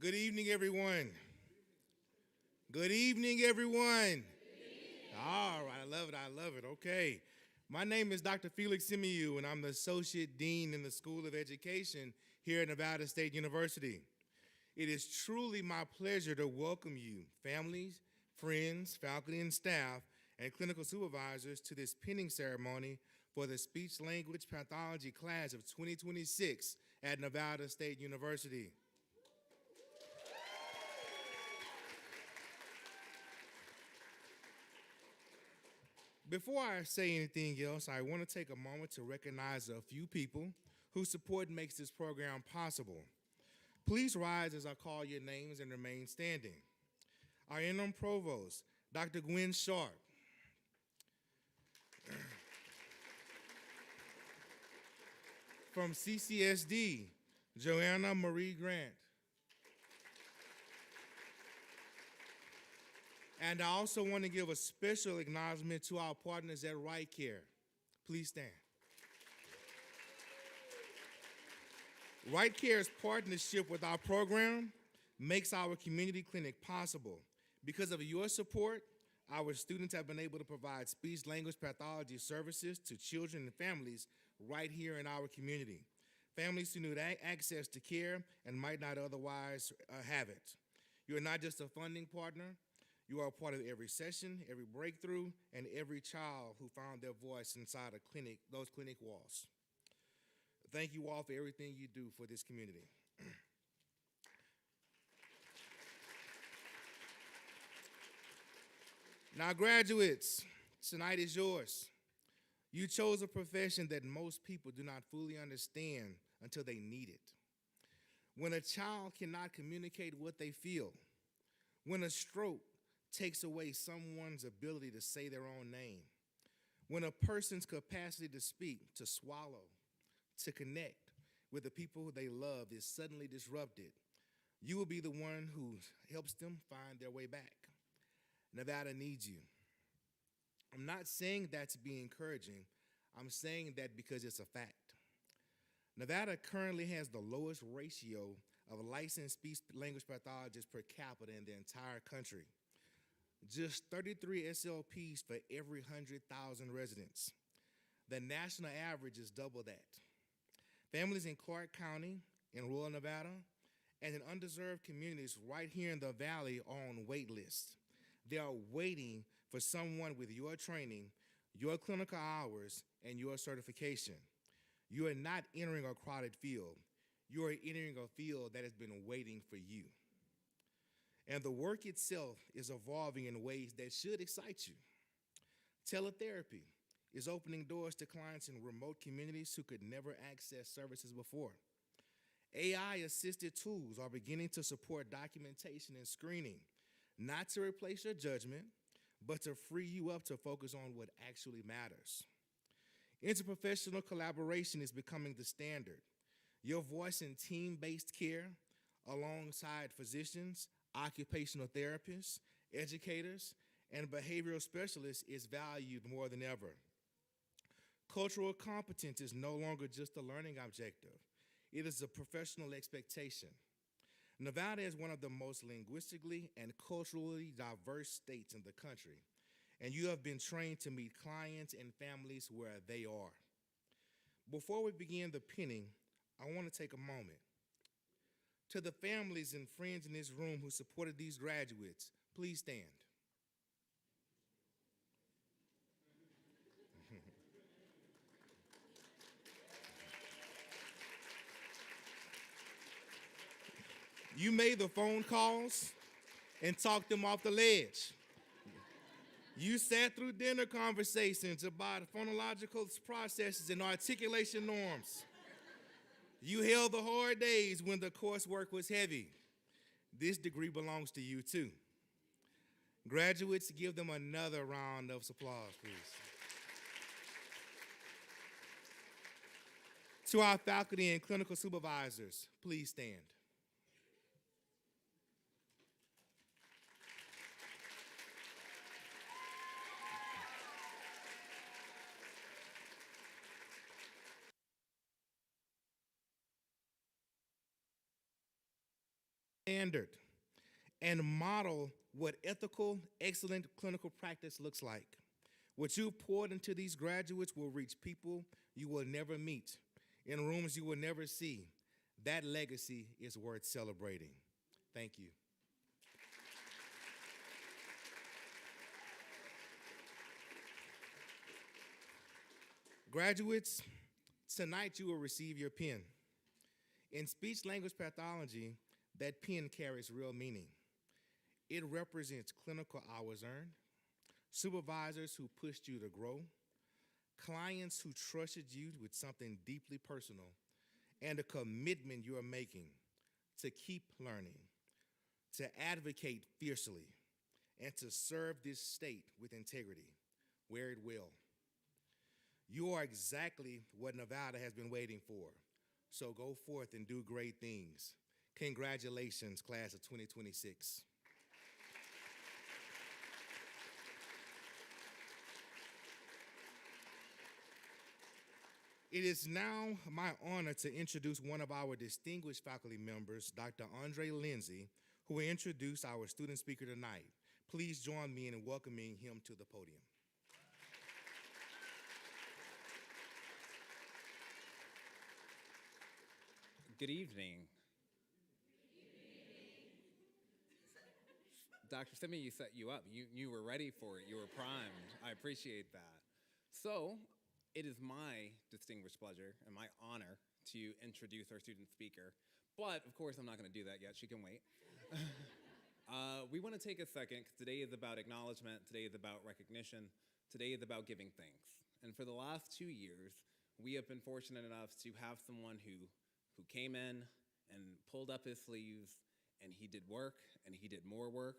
Good evening, everyone. Good evening, everyone. All right, I love it. I love it. Okay. My name is Dr. Felix Simiu, and I'm the Associate Dean in the School of Education here at Nevada State University. It is truly my pleasure to welcome you, families, friends, faculty and staff, and clinical supervisors to this pinning ceremony for the Speech Language Pathology class of 2026 at Nevada State University. Before I say anything else, I want to take a moment to recognize a few people whose support makes this program possible. Please rise as I call your names and remain standing. Our interim provost, Dr. Gwen Sharp. From CCSD, Joanna Marie Grant. And I also want to give a special acknowledgement to our partners at Right Care. Please stand. Right Care's partnership with our program makes our community clinic possible. Because of your support, our students have been able to provide speech-language pathology services to children and families right here in our community. Families who need access to care and might not otherwise have it. You are not just a funding partner, you are a part of every session, every breakthrough, and every child who found their voice inside a clinic, those clinic walls. Thank you all for everything you do for this community. Now, graduates, tonight is yours. You chose a profession that most people do not fully understand until they need it. When a child cannot communicate what they feel, when a stroke takes away someone's ability to say their own name, when a person's capacity to speak, to swallow, to connect with the people they love is suddenly disrupted, you will be the one who helps them find their way back. Nevada needs you. I'm not saying that to be encouraging. I'm saying that because it's a fact. Nevada currently has the lowest ratio of licensed speech language pathologists per capita in the entire country. Just 33 SLPs for every 100,000 residents. The national average is double that. Families in Clark County, in rural Nevada, and in underserved communities right here in the valley are on wait lists. They are waiting for someone with your training, your clinical hours, and your certification. You are not entering a crowded field. You are entering a field that has been waiting for you. And the work itself is evolving in ways that should excite you. Teletherapy is opening doors to clients in remote communities who could never access services before. AI-assisted tools are beginning to support documentation and screening, not to replace your judgment, but to free you up to focus on what actually matters. Interprofessional collaboration is becoming the standard. Your voice in team-based care, alongside physicians, occupational therapists, educators, and behavioral specialists is valued more than ever. Cultural competence is no longer just a learning objective. It is a professional expectation. Nevada is one of the most linguistically and culturally diverse states in the country, and you have been trained to meet clients and families where they are. Before we begin the pinning, I want to take a moment. To the families and friends in this room who supported these graduates, please stand. You made the phone calls and talked them off the ledge. You sat through dinner conversations about phonological processes and articulation norms. You held the hard days when the coursework was heavy. This degree belongs to you too. Graduates, give them another round of applause, please. To our faculty and clinical supervisors, please stand. standard and model what ethical, excellent clinical practice looks like. What you poured into these graduates will reach people you will never meet, in rooms you will never see. That legacy is worth celebrating. Thank you. Graduates, tonight you will receive your pen. In speech language pathology, that pen carries real meaning. It represents clinical hours earned, supervisors who pushed you to grow, clients who trusted you with something deeply personal, and a commitment you are making to keep learning, to advocate fiercely, and to serve this state with integrity. Wear it well. You are exactly what Nevada has been waiting for. So go forth and do great things. Congratulations, class of 2026. It is now my honor to introduce one of our distinguished faculty members, Dr. Andre Lindsay, who will introduce our student speaker tonight. Please join me in welcoming him to the podium. Good evening. Dr. Simi, you set you up. You were ready for it. You were primed. I appreciate that. So, it is my distinguished pleasure and my honor to introduce our student speaker. But, of course, I'm not going to do that yet. She can wait. We want to take a second because today is about acknowledgement. Today is about recognition. Today is about giving thanks. And for the last 2 years, we have been fortunate enough to have someone who came in and pulled up his sleeves, and he did work, and he did more work.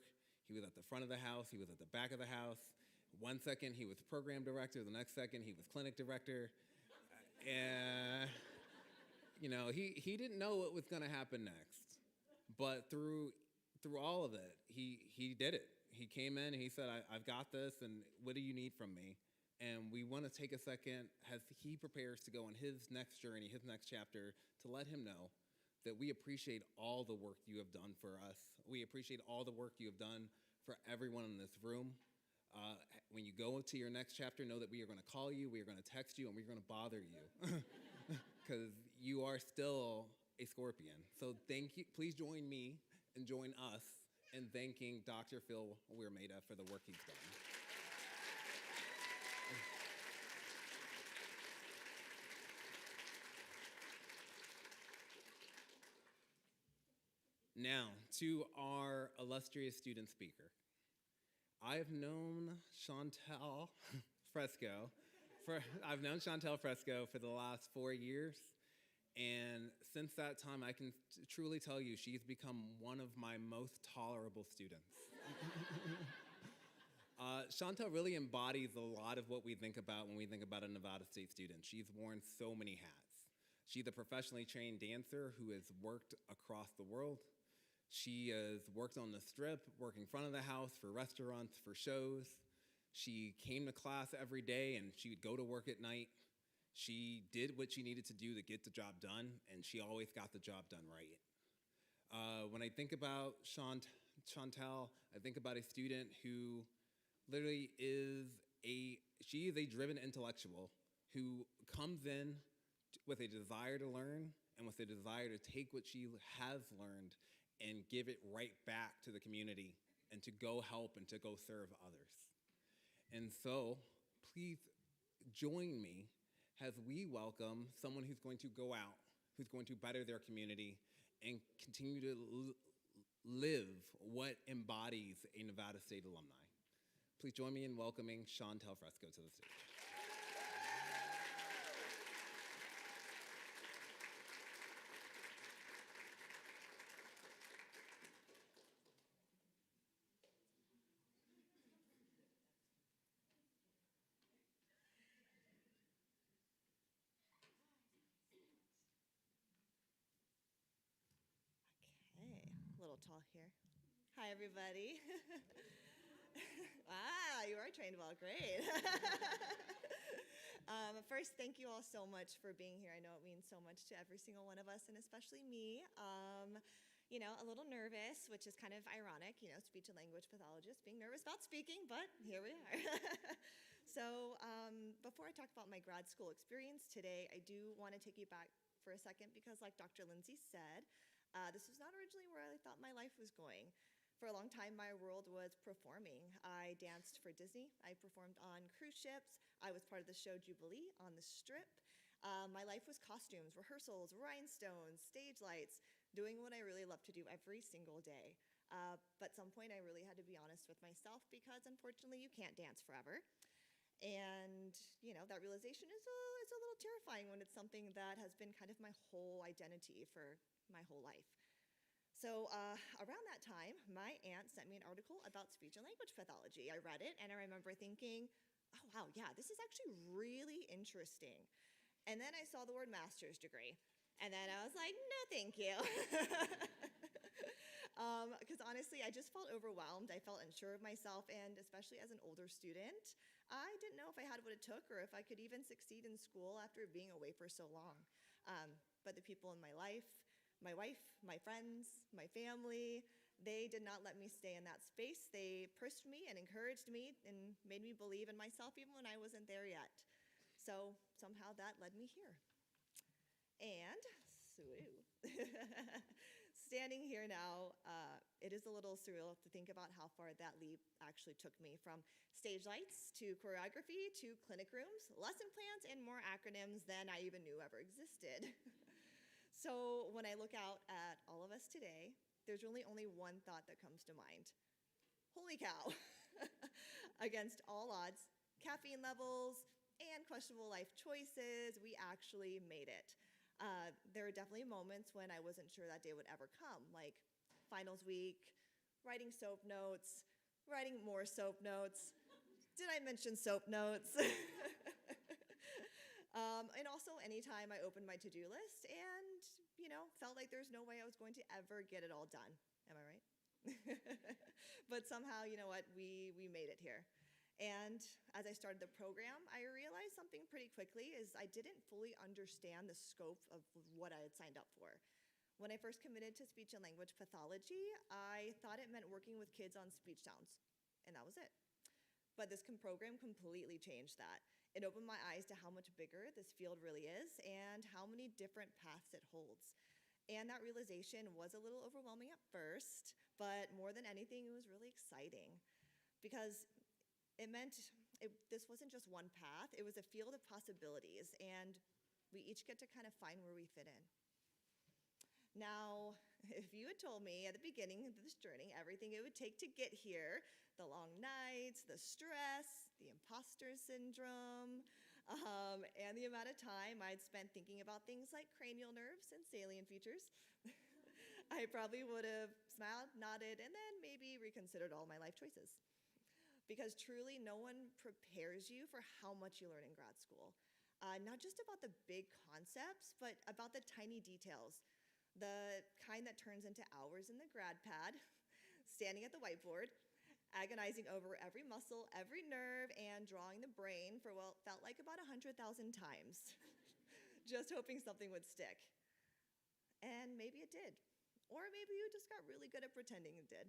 He was at the front of the house. He was at the back of the house. One second, he was program director. The next second, he was clinic director. And, he didn't know what was going to happen next. But through all of it, he did it. He came in, and he said, I've got this, and what do you need from me? And we want to take a second as he prepares to go on his next journey, his next chapter, to let him know that we appreciate all the work you have done for us. We appreciate all the work you have done for everyone in this room. When you go to your next chapter, know that we are going to call you, we are going to text you, and we're going to bother you because you are still a Scorpion. So thank you. Please join me and join us in thanking Dr. Phil Weirmeda for the work he's done. Now, to our illustrious student speaker. I've known Chantel Fresco for the last 4 years. And since that time, I can truly tell you she's become one of my most tolerable students. Chantel really embodies a lot of what we think about when we think about a Nevada State student. She's worn so many hats. She's a professionally trained dancer who has worked across the world. She has worked on the Strip, worked in front of the house for restaurants, for shows. She came to class every day and she would go to work at night. She did what she needed to do to get the job done, and she always got the job done right. When I think about Chantel, I think about a student who literally she is a driven intellectual who comes in with a desire to learn and with a desire to take what she has learned and give it right back to the community and to go help and to go serve others. And so, please join me as we welcome someone who's going to go out, who's going to better their community and continue to live what embodies a Nevada State alumni. Please join me in welcoming Chantel Fresco to the stage. A little tall here. Hi, everybody. Wow, you are trained well. Great. First, thank you all so much for being here. I know it means so much to every single one of us, and especially me. a little nervous, which is kind of ironic, speech and language pathologist being nervous about speaking, but here we are. So before I talk about my grad school experience today, I do want to take you back for a second because like Dr. Lindsay said, this was not originally where I thought my life was going. For a long time, my world was performing. I danced for Disney. I performed on cruise ships. I was part of the show Jubilee on the Strip. My life was costumes, rehearsals, rhinestones, stage lights, doing what I really love to do every single day. But at some point, I really had to be honest with myself because unfortunately, you can't dance forever. And, that realization is a little terrifying when it's something that has been kind of my whole identity for my whole life. So around that time, my aunt sent me an article about speech and language pathology. I read it, and I remember thinking, oh, wow, yeah, this is actually really interesting. And then I saw the word master's degree, and then I was like, no, thank you. Because honestly, I just felt overwhelmed. I felt unsure of myself, and especially as an older student, I didn't know if I had what it took or if I could even succeed in school after being away for so long. But the people in my life, my wife, my friends, my family, they did not let me stay in that space. They pushed me and encouraged me and made me believe in myself even when I wasn't there yet. So somehow that led me here. And standing here now, it is a little surreal to think about how far that leap actually took me, from stage lights to choreography to clinic rooms, lesson plans, and more acronyms than I even knew ever existed. So when I look out at all of us today, there's really only one thought that comes to mind. Holy cow. Against all odds, caffeine levels, and questionable life choices, we actually made it. There were definitely moments when I wasn't sure that day would ever come, like finals week, writing soap notes, writing more soap notes. Did I mention soap notes? And also anytime I opened my to-do list and, felt like there's no way I was going to ever get it all done. Am I right? But somehow, you know what, we made it here. And as I started the program, I realized something pretty quickly is I didn't fully understand the scope of what I had signed up for. When I first committed to speech and language pathology, I thought it meant working with kids on speech sounds, and that was it. But this program completely changed that. It opened my eyes to how much bigger this field really is and how many different paths it holds. And that realization was a little overwhelming at first, but more than anything, it was really exciting because it meant this wasn't just one path, it was a field of possibilities, and we each get to kind of find where we fit in. Now, if you had told me at the beginning of this journey everything it would take to get here, the long nights, the stress, the imposter syndrome, and the amount of time I'd spent thinking about things like cranial nerves and salient features, I probably would have smiled, nodded, and then maybe reconsidered all my life choices. Because truly, no one prepares you for how much you learn in grad school. Not just about the big concepts, but about the tiny details. The kind that turns into hours in the grad pad, standing at the whiteboard, agonizing over every muscle, every nerve, and drawing the brain for what felt like about 100,000 times, just hoping something would stick. And maybe it did. Or maybe you just got really good at pretending it did.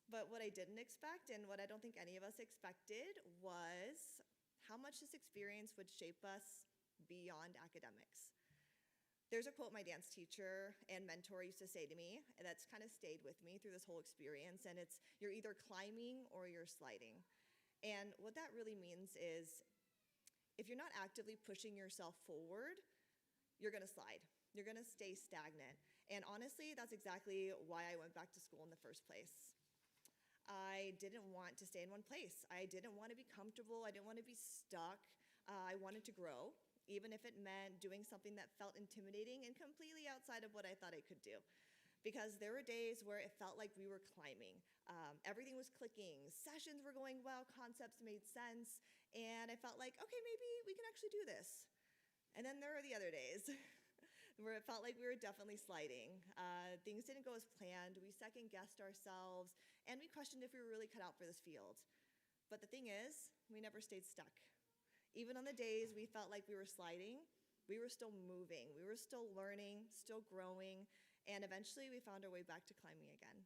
But what I didn't expect, and what I don't think any of us expected, was how much this experience would shape us beyond academics. There's a quote my dance teacher and mentor used to say to me that's kind of stayed with me through this whole experience, and it's, you're either climbing or you're sliding. And what that really means is if you're not actively pushing yourself forward, you're gonna slide. You're gonna stay stagnant. And honestly, that's exactly why I went back to school in the first place. I didn't want to stay in one place. I didn't want to be comfortable. I didn't want to be stuck. I wanted to grow, even if it meant doing something that felt intimidating and completely outside of what I thought I could do. Because there were days where it felt like we were climbing. Everything was clicking. Sessions were going well. Concepts made sense. And I felt like, okay, maybe we can actually do this. And then there were the other days where it felt like we were definitely sliding. Things didn't go as planned. We second-guessed ourselves, and we questioned if we were really cut out for this field. But the thing is, we never stayed stuck. Even on the days we felt like we were sliding, we were still moving. We were still learning, still growing, And eventually we found our way back to climbing again.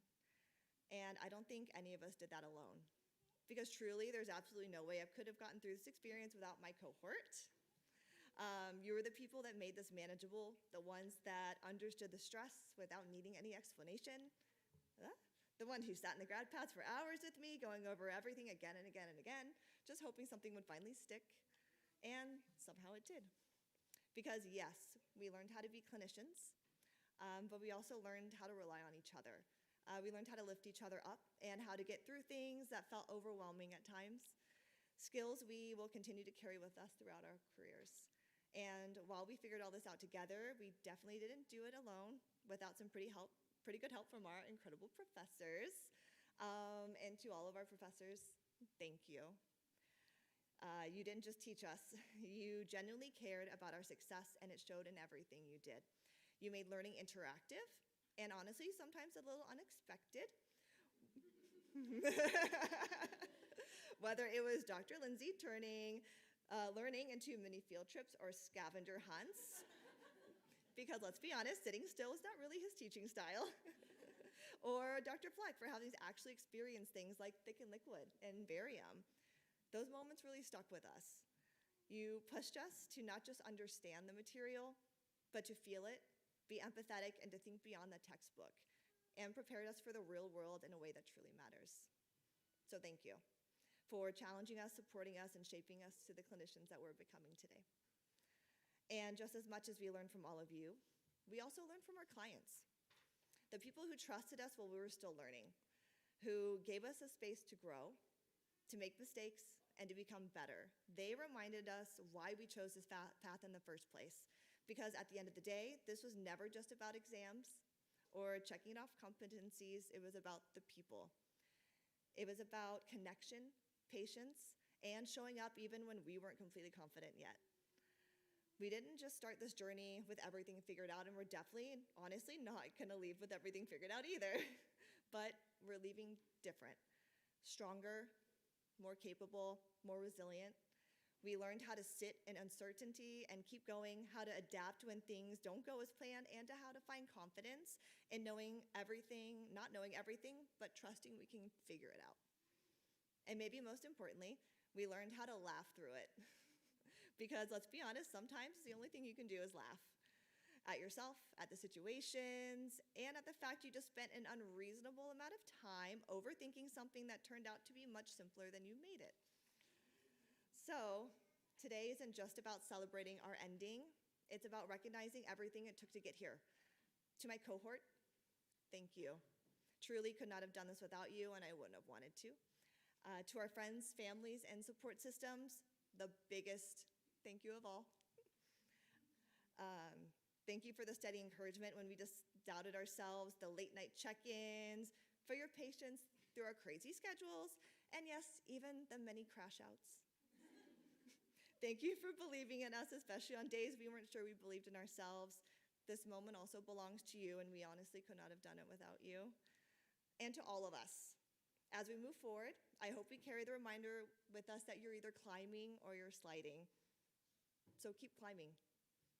And I don't think any of us did that alone. Because truly, there's absolutely no way I could have gotten through this experience without my cohort. You were the people that made this manageable, the ones that understood the stress without needing any explanation, the one who sat in the grad paths for hours with me, going over everything again and again and again, just hoping something would finally stick. And somehow it did. Because yes, we learned how to be clinicians, but we also learned how to rely on each other. We learned how to lift each other up and how to get through things that felt overwhelming at times. Skills we will continue to carry with us throughout our careers. And while we figured all this out together, we definitely didn't do it alone without some pretty good help from our incredible professors. And to all of our professors, thank you. You didn't just teach us, you genuinely cared about our success, and it showed in everything you did. You made learning interactive, and honestly, sometimes a little unexpected. Whether it was Dr. Lindsay turning learning into mini field trips or scavenger hunts, because let's be honest, sitting still is not really his teaching style. Or Dr. Fleck for having to actually experience things like thick and liquid and barium. Those moments really stuck with us. You pushed us to not just understand the material, but to feel it, be empathetic, and to think beyond the textbook, and prepared us for the real world in a way that truly matters. So thank you for challenging us, supporting us, and shaping us to the clinicians that we're becoming today. And just as much as we learned from all of you, we also learned from our clients, the people who trusted us while we were still learning, who gave us a space to grow, to make mistakes, and to become better. They reminded us why we chose this path in the first place. Because at the end of the day, this was never just about exams or checking off competencies. It was about the people. It was about connection, patience, and showing up even when we weren't completely confident yet. We didn't just start this journey with everything figured out, and we're definitely, honestly, not gonna leave with everything figured out either. But we're leaving different, stronger, more capable, more resilient. We learned how to sit in uncertainty and keep going, how to adapt when things don't go as planned, and to how to find confidence in knowing everything, not knowing everything, but trusting we can figure it out. And maybe most importantly, we learned how to laugh through it. Because let's be honest, sometimes the only thing you can do is laugh at yourself, at the situations, and at the fact you just spent an unreasonable amount of time overthinking something that turned out to be much simpler than you made it. So today isn't just about celebrating our ending, it's about recognizing everything it took to get here. To my cohort, thank you. Truly could not have done this without you, and I wouldn't have wanted to. To our friends, families, and support systems, the biggest thank you of all. Thank you for the steady encouragement when we just doubted ourselves, the late night check-ins, for your patience through our crazy schedules, and yes, even the many crash outs. Thank you for believing in us, especially on days we weren't sure we believed in ourselves. This moment also belongs to you, and we honestly could not have done it without you. And to all of us, as we move forward, I hope we carry the reminder with us that you're either climbing or you're sliding. So keep climbing,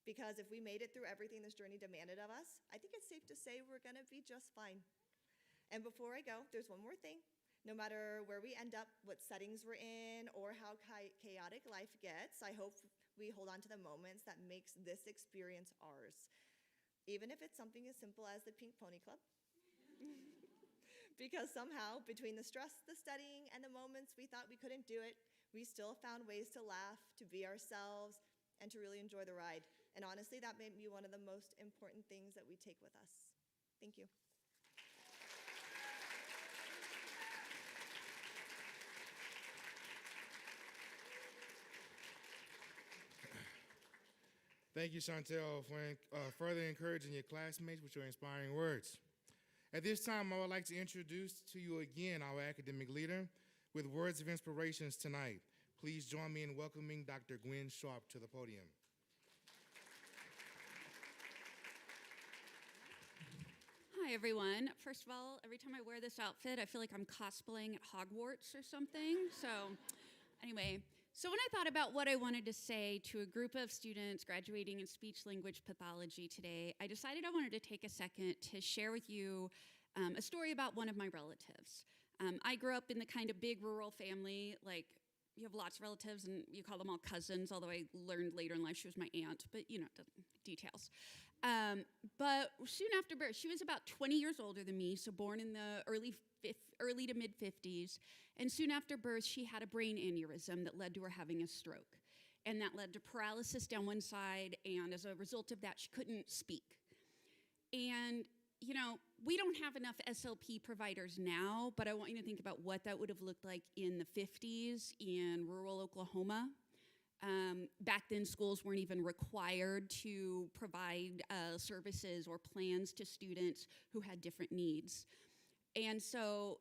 because if we made it through everything this journey demanded of us, I think it's safe to say we're gonna be just fine. And before I go, there's one more thing. No matter where we end up, what settings we're in, or how chaotic life gets, I hope we hold on to the moments that makes this experience ours. Even if it's something as simple as the Pink Pony Club. Because somehow, between the stress, the studying, and the moments we thought we couldn't do it, we still found ways to laugh, to be ourselves, and to really enjoy the ride. And honestly, that may be one of the most important things that we take with us. Thank you. Thank you, Chantel, for further encouraging your classmates with your inspiring words. At this time, I would like to introduce to you again our academic leader with words of inspirations tonight. Please join me in welcoming Dr. Gwen Sharp to the podium. Hi, everyone. First of all, every time I wear this outfit, I feel like I'm cosplaying at Hogwarts or something. So anyway, So when I thought about what I wanted to say to a group of students graduating in speech language pathology today, I decided I wanted to take a second to share with you a story about one of my relatives. I grew up in the kind of big rural family, like you have lots of relatives and you call them all cousins, although I learned later in life she was my aunt, but details. But soon after birth, she was about 20 years older than me, so born in the early to mid 50s. And soon after birth, she had a brain aneurysm that led to her having a stroke. And that led to paralysis down one side, and as a result of that, she couldn't speak. And, we don't have enough SLP providers now, but I want you to think about what that would have looked like in the 50s in rural Oklahoma. Back then, schools weren't even required to provide services or plans to students who had different needs. And so,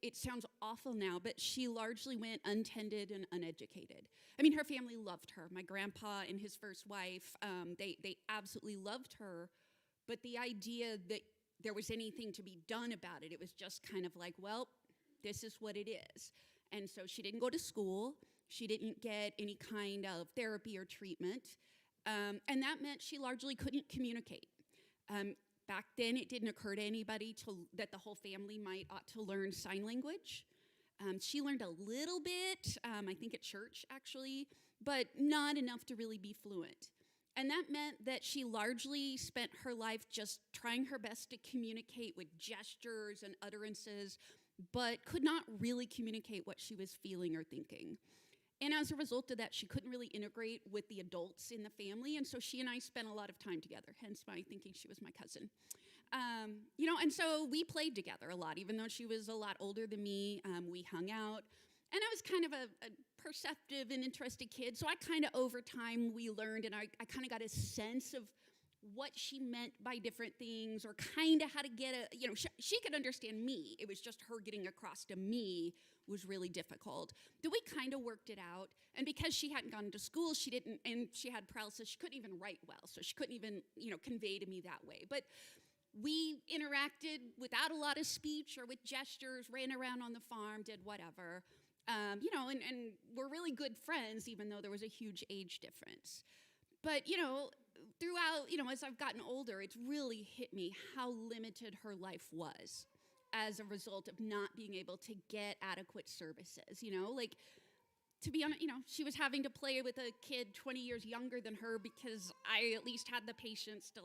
it sounds awful now, but she largely went untended and uneducated. I mean, her family loved her. My grandpa and his first wife, they absolutely loved her, but the idea that there was anything to be done about it, it was just kind of like, well, this is what it is. And so she didn't go to school. She didn't get any kind of therapy or treatment. And that meant she largely couldn't communicate. Back then, it didn't occur to anybody that the whole family might ought to learn sign language. She learned a little bit, I think at church actually, but not enough to really be fluent. And that meant that she largely spent her life just trying her best to communicate with gestures and utterances, but could not really communicate what she was feeling or thinking. And as a result of that, she couldn't really integrate with the adults in the family, and so she and I spent a lot of time together, hence my thinking she was my cousin. And so we played together a lot, even though she was a lot older than me. We hung out, and I was kind of a perceptive and interested kid, so I kind of over time we learned, and I kind of got a sense of what she meant by different things, or kind of how to get she could understand me. It was just her getting across to me was really difficult. But we kind of worked it out, and because she hadn't gone to school, and she had paralysis, she couldn't even write well, so she couldn't even, convey to me that way. But we interacted without a lot of speech or with gestures, ran around on the farm, did whatever, and we're really good friends, even though there was a huge age difference. But, throughout, as I've gotten older, it's really hit me how limited her life was as a result of not being able to get adequate services, to be honest, she was having to play with a kid 20 years younger than her because I at least had the patience to,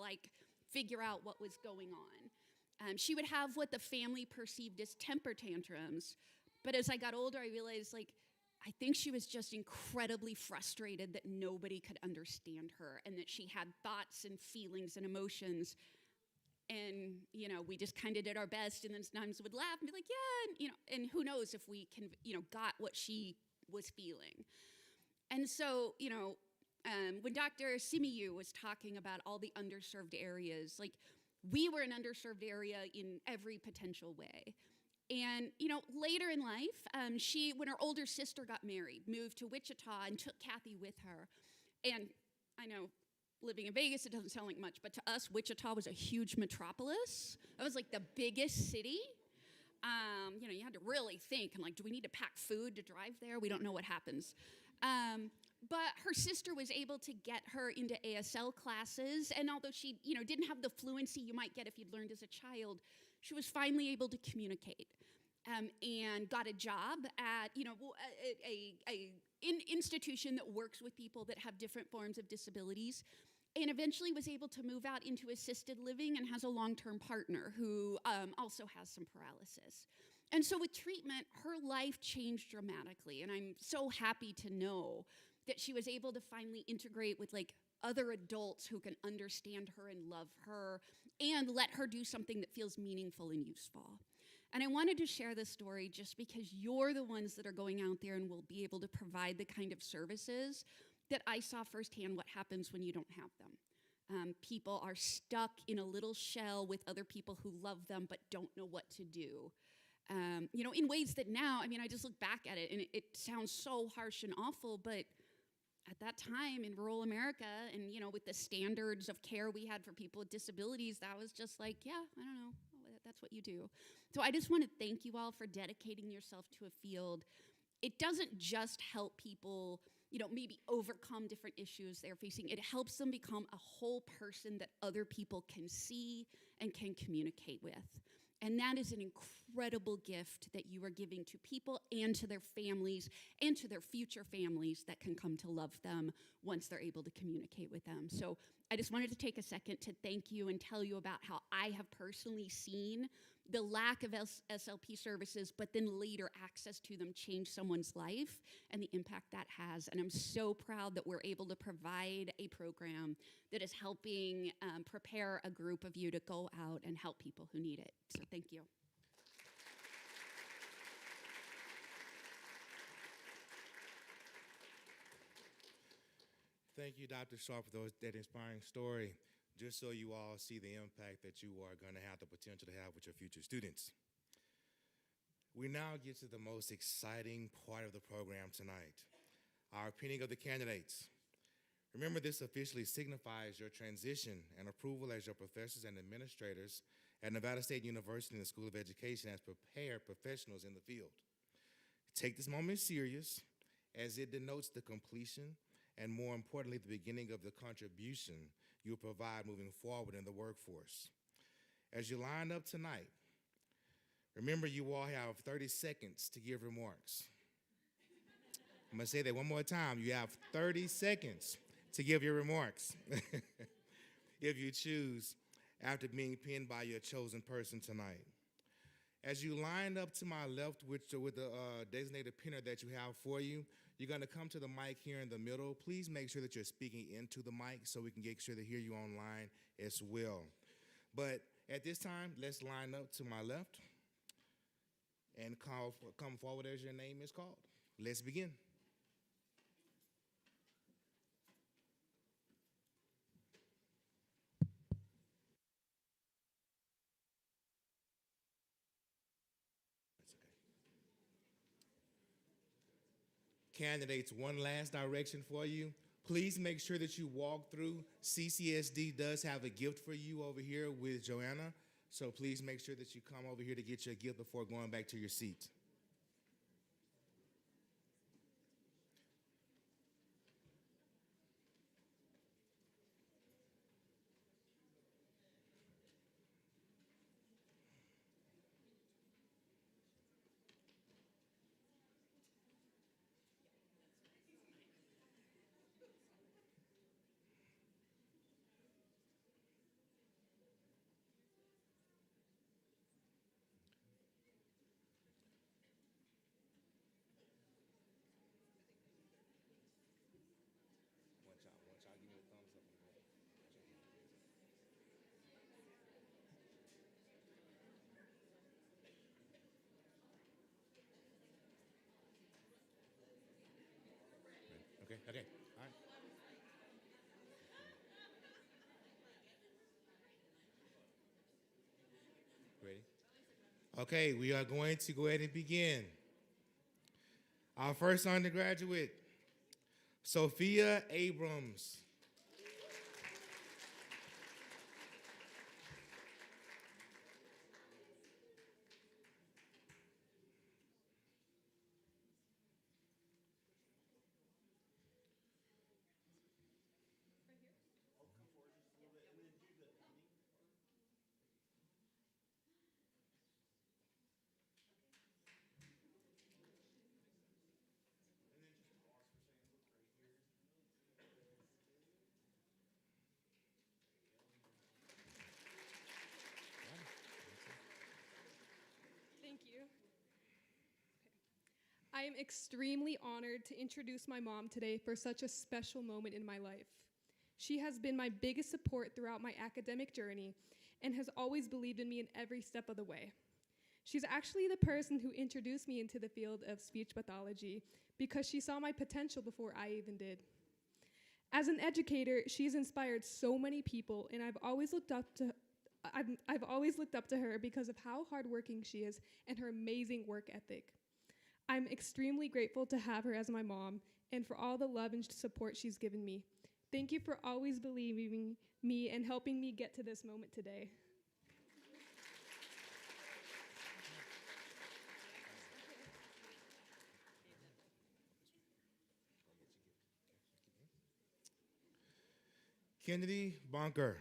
figure out what was going on. She would have what the family perceived as temper tantrums, but as I got older, I realized, I think she was just incredibly frustrated that nobody could understand her and that she had thoughts and feelings and emotions. And, we just kind of did our best, and then sometimes would laugh and be like, yeah, and who knows if we can, got what she was feeling. And so, when Dr. Simiyu was talking about all the underserved areas, we were an underserved area in every potential way. And, later in life, when her older sister got married, moved to Wichita and took Kathy with her. And I know, living in Vegas, it doesn't sound like much, but to us, Wichita was a huge metropolis. It was the biggest city. You had to really think, and do we need to pack food to drive there? We don't know what happens. But her sister was able to get her into ASL classes, and although she, didn't have the fluency you might get if you'd learned as a child, she was finally able to communicate, and got a job at, an institution that works with people that have different forms of disabilities, and eventually was able to move out into assisted living and has a long-term partner who also has some paralysis. And so with treatment, her life changed dramatically, and I'm so happy to know that she was able to finally integrate with other adults who can understand her and love her and let her do something that feels meaningful and useful. And I wanted to share this story just because you're the ones that are going out there and will be able to provide the kind of services that I saw firsthand what happens when you don't have them. People are stuck in a little shell with other people who love them but don't know what to do. In ways that now, I just look back at it and it sounds so harsh and awful, but at that time in rural America and, with the standards of care we had for people with disabilities, that was just yeah, I don't know, that's what you do. So I just want to thank you all for dedicating yourself to a field it doesn't just help people, maybe overcome different issues they're facing. It helps them become a whole person that other people can see and can communicate with. And that is an incredible gift that you are giving to people and to their families and to their future families that can come to love them once they're able to communicate with them. So I just wanted to take a second to thank you and tell you about how I have personally seen the lack of SLP services, but then later access to them change someone's life and the impact that has. And I'm so proud that we're able to provide a program that is helping prepare a group of you to go out and help people who need it. So thank you. Thank you, Dr. Sharp, for that inspiring story. Just so you all see the impact that you are going to have the potential to have with your future students. We now get to the most exciting part of the program tonight, our pinning of the candidates. Remember, this officially signifies your transition and approval as your professors and administrators at Nevada State University in the School of Education as prepared professionals in the field. Take this moment serious, as it denotes the completion and, more importantly, the beginning of the contribution you'll provide moving forward in the workforce. As you line up tonight, remember you all have 30 seconds to give remarks. I'm going to say that one more time. You have 30 seconds to give your remarks if you choose, after being pinned by your chosen person tonight. As you line up to my left with the designated pinner that you have for you, you're going to come to the mic here in the middle. Please make sure that you're speaking into the mic so we can get sure to hear you online as well. But at this time, let's line up to my left and come forward as your name is called. Let's begin. Candidates, one last direction for you. Please make sure that you walk through. CCSD does have a gift for you over here with Joanna, so please make sure that you come over here to get your gift before going back to your seat. Okay, all right. Ready? Okay, we are going to go ahead and begin. Our first undergraduate, Sophia Abrams. Thank you. I am extremely honored to introduce my mom today for such a special moment in my life. She has been my biggest support throughout my academic journey and has always believed in me in every step of the way. She's actually the person who introduced me into the field of speech pathology because she saw my potential before I even did. As an educator, she's inspired so many people, and I've always looked up to her because of how hardworking she is and her amazing work ethic. I'm extremely grateful to have her as my mom and for all the love and support she's given me. Thank you for always believing in me and helping me get to this moment today. Kennedy Bonker.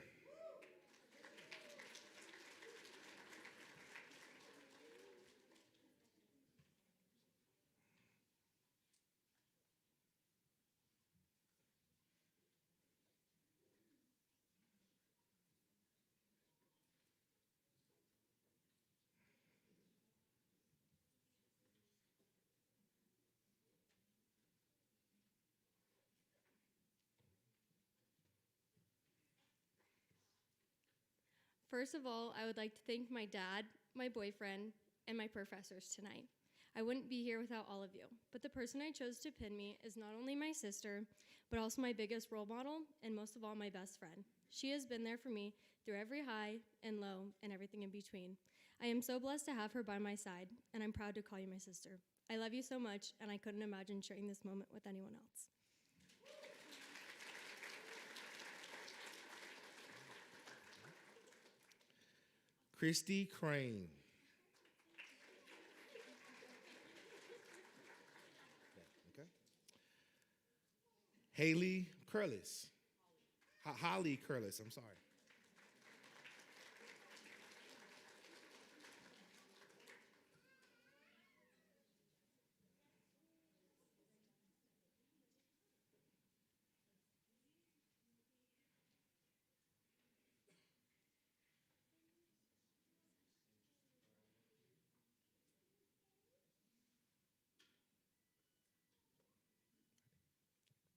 First of all, I would like to thank my dad, my boyfriend, and my professors tonight. I wouldn't be here without all of you, but the person I chose to pin me is not only my sister, but also my biggest role model, and most of all, my best friend. She has been there for me through every high and low and everything in between. I am so blessed to have her by my side, and I'm proud to call you my sister. I love you so much, and I couldn't imagine sharing this moment with anyone else. Christy Crane. Okay. Haley Curlis. Holly Curlis, I'm sorry.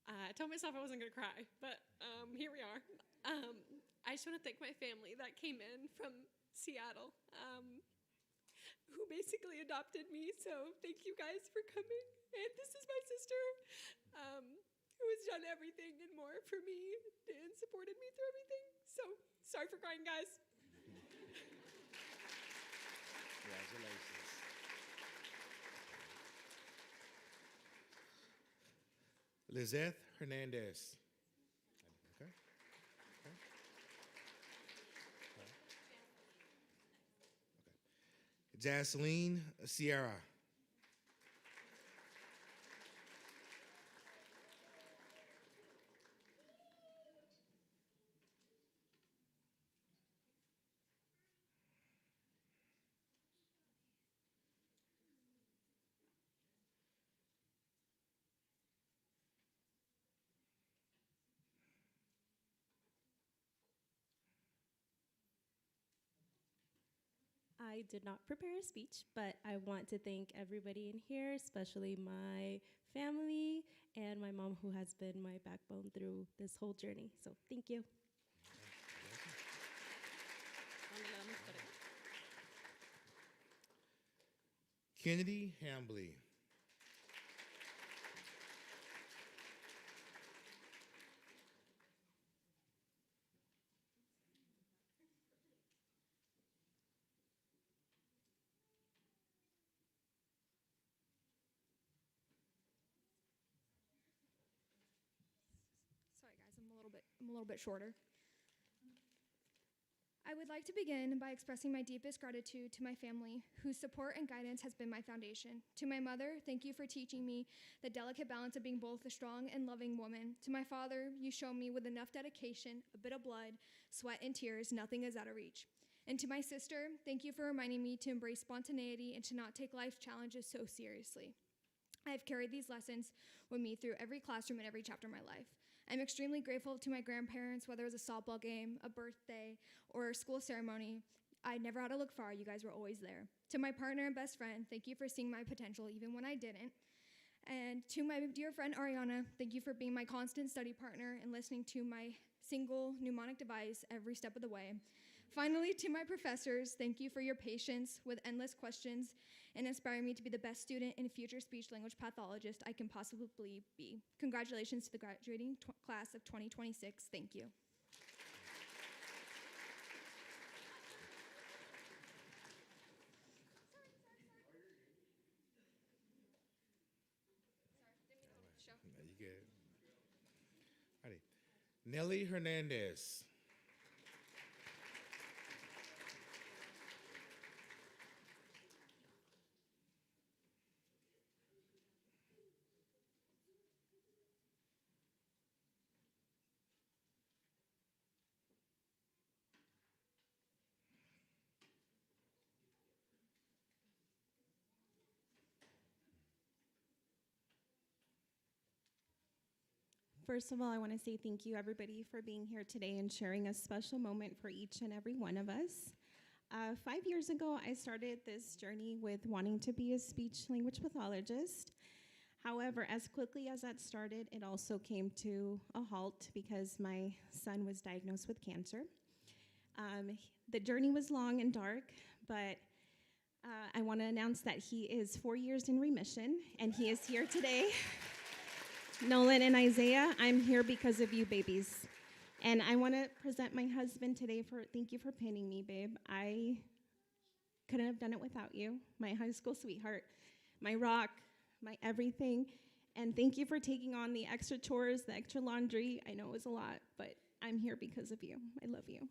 I told myself I wasn't going to cry, but here we are. I just want to thank my family that came in from Seattle, who basically adopted me. So thank you guys for coming. And this is my sister, who has done everything and more for me and supported me through everything. So sorry for crying, guys. Congratulations. Lizeth Hernandez. Okay. Okay. Jasleen Sierra. I did not prepare a speech, but I want to thank everybody in here, especially my family and my mom, who has been my backbone through this whole journey. So thank you. Kennedy Hambley. Sorry guys, I'm a little bit shorter. I would like to begin by expressing my deepest gratitude to my family, whose support and guidance has been my foundation. To my mother, thank you for teaching me the delicate balance of being both a strong and loving woman. To my father, you showed me with enough dedication, a bit of blood, sweat, and tears, nothing is out of reach. And to my sister, thank you for reminding me to embrace spontaneity and to not take life's challenges so seriously. I have carried these lessons with me through every classroom and every chapter of my life. I'm extremely grateful to my grandparents, whether it was a softball game, a birthday, or a school ceremony. I never had to look far, you guys were always there. To my partner and best friend, thank you for seeing my potential even when I didn't. And to my dear friend Ariana, thank you for being my constant study partner and listening to my single mnemonic device every step of the way. Finally, to my professors, thank you for your patience with endless questions and inspiring me to be the best student and future speech language pathologist I can possibly be. Congratulations to the graduating class of 2026. Thank you. No, you good. Alrighty. Nelly Hernandez. First of all, I want to say thank you, everybody, for being here today and sharing a special moment for each and every one of us. 5 years ago, I started this journey with wanting to be a speech language pathologist. However, as quickly as that started, it also came to a halt because my son was diagnosed with cancer. The journey was long and dark, but I want to announce that he is 4 years in remission, and he is here today. Nolan and Isaiah, I'm here because of you, babies. And I want to present my husband today thank you for pinning me, babe. I couldn't have done it without you, my high school sweetheart, my rock, my everything. And thank you for taking on the extra chores, the extra laundry. I know it was a lot, but I'm here because of you. I love you.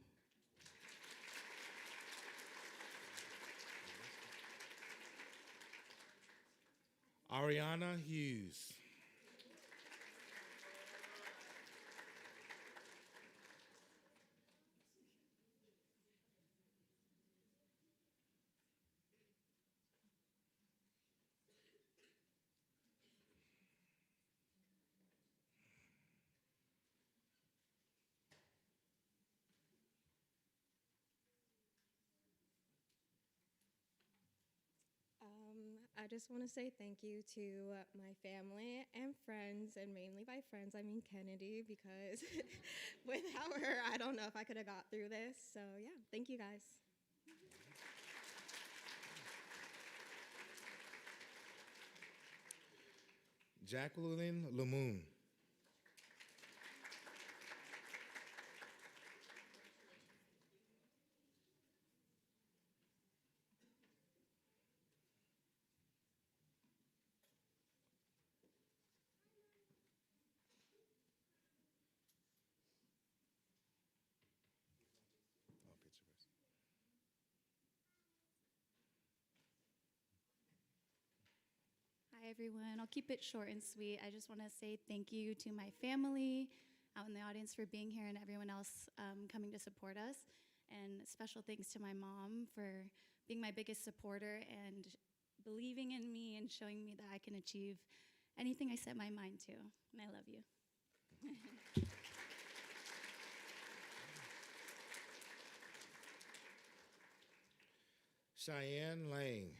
Ariana Hughes. I just want to say thank you to my family and friends, and mainly by friends, I mean Kennedy, because without her, I don't know if I could have got through this. So, yeah, thank you guys. Jacqueline Lamoon. Hi, everyone. I'll keep it short and sweet. I just want to say thank you to my family out in the audience for being here and everyone else coming to support us. And special thanks to my mom for being my biggest supporter and believing in me and showing me that I can achieve anything I set my mind to. And I love you. Cheyenne Lang.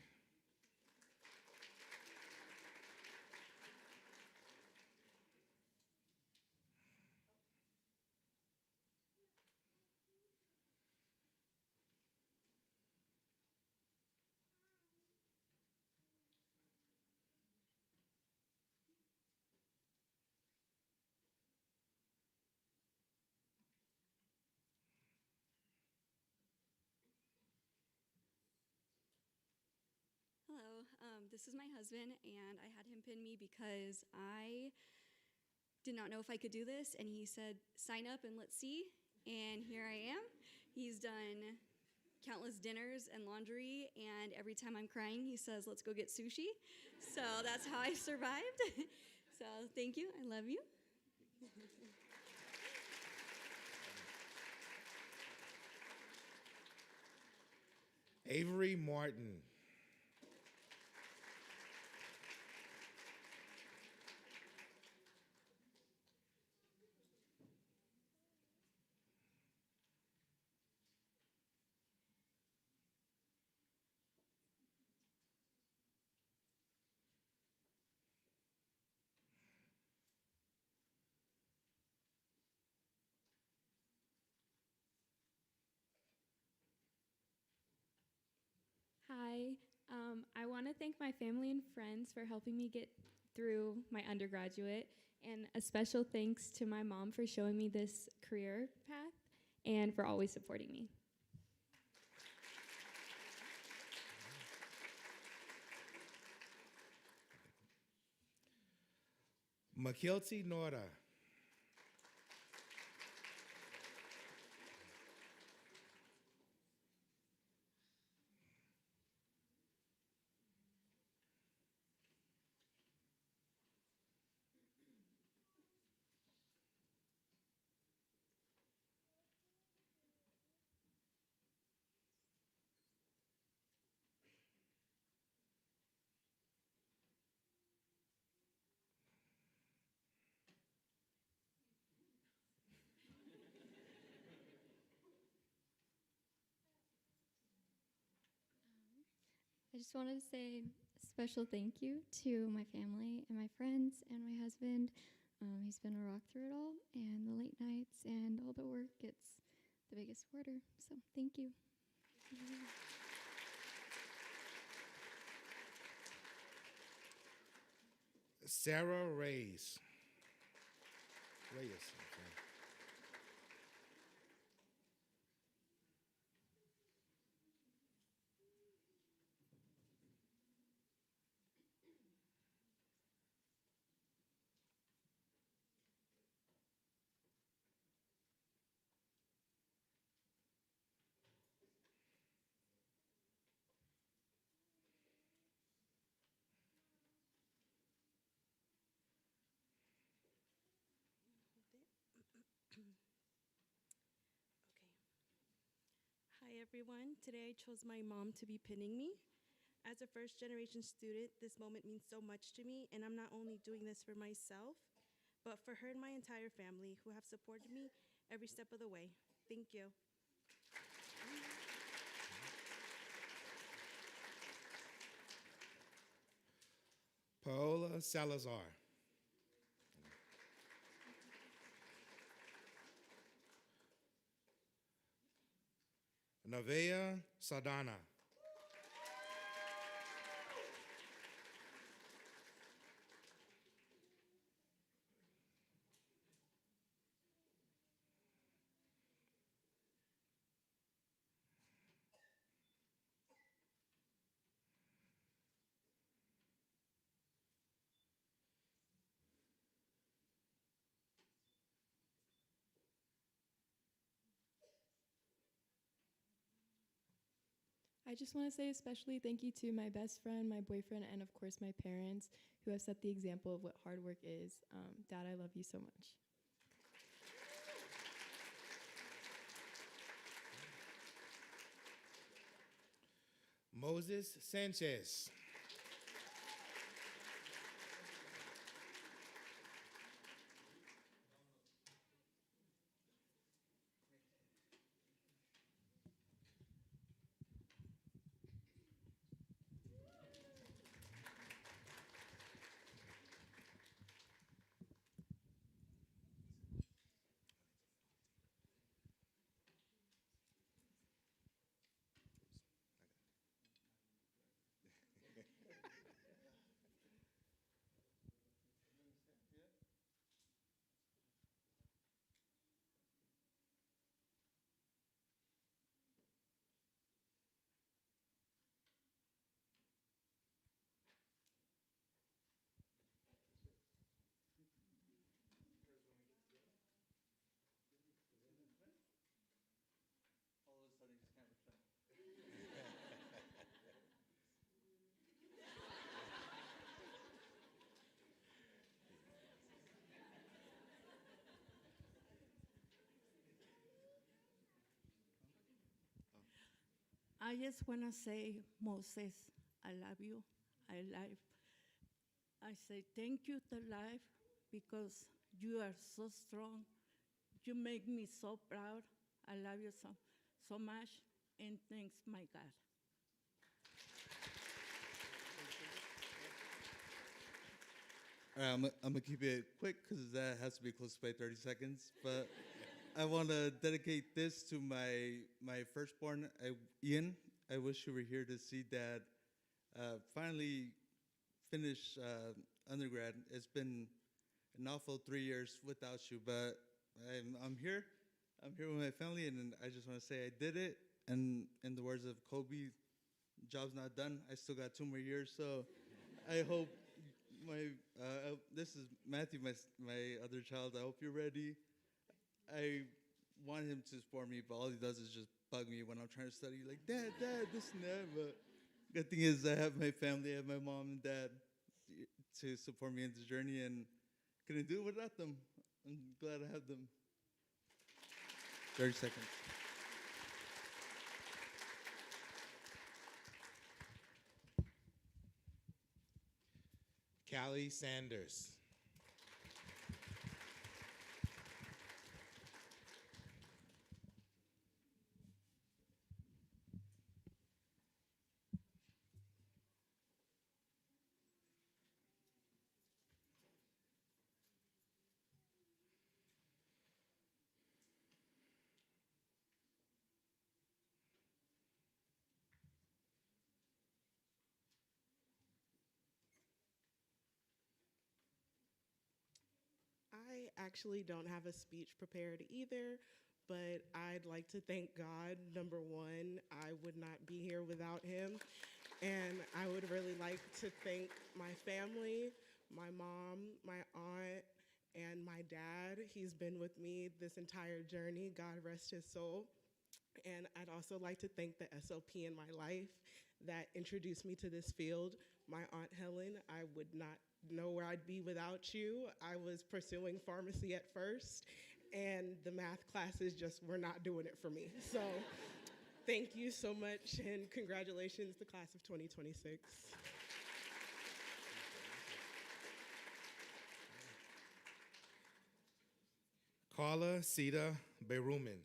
Hello, this is my husband, and I had him pin me because I did not know if I could do this, and he said, sign up and let's see, and here I am. He's done countless dinners and laundry, and every time I'm crying, he says, let's go get sushi. So that's how I survived. So thank you, I love you. Avery Martin. Hi, I want to thank my family and friends for helping me get through my undergraduate, and a special thanks to my mom for showing me this career path and for always supporting me. Makilti Nora. I just wanted to say a special thank you to my family and my friends and my husband. He's been a rock through it all, and the late nights and all the work. It's the biggest supporter. So thank you. Sarah Reyes. Reyes. Okay. Hi everyone. Today I chose my mom to be pinning me. As a first generation student, this moment means so much to me, and I'm not only doing this for myself, but for her and my entire family who have supported me every step of the way. Thank you. Paola Salazar. Nevaeh Saldana. I just want to say especially thank you to my best friend, my boyfriend, and of course my parents who have set the example of what hard work is. Dad, I love you so much. Moses Sanchez. I just want to say, Moses, I love you. I say thank you to life because you are so strong. You make me so proud. I love you so much, and thanks, my God. All right, I'm gonna keep it quick because that has to be close by 30 seconds. But I want to dedicate this to my firstborn, Ian. I wish you were here to see Dad finally finish undergrad. It's been an awful 3 years without you, but I'm here. I'm here with my family, and I just want to say I did it. And in the words of Kobe, job's not done. I still got 2 more years, so I hope this is Matthew, my other child. I hope you're ready. I want him to support me, but all he does is just bug me when I'm trying to study. Like, Dad, this and that. But good thing is I have my family, I have my mom and dad to support me in this journey, and couldn't do it without them. I'm glad I have them. 30 seconds. Callie Sanders. I actually don't have a speech prepared either, but I'd like to thank God. Number one, I would not be here without him. And I would really like to thank my family, my mom, my aunt, and my dad. He's been with me this entire journey. God rest his soul. And I'd also like to thank the SLP in my life that introduced me to this field. My Aunt Helen, I would not know where I'd be without you. I was pursuing pharmacy at first, and the math classes just were not doing it for me. So thank you so much, and congratulations, the class of 2026. Carla Sita Berumen.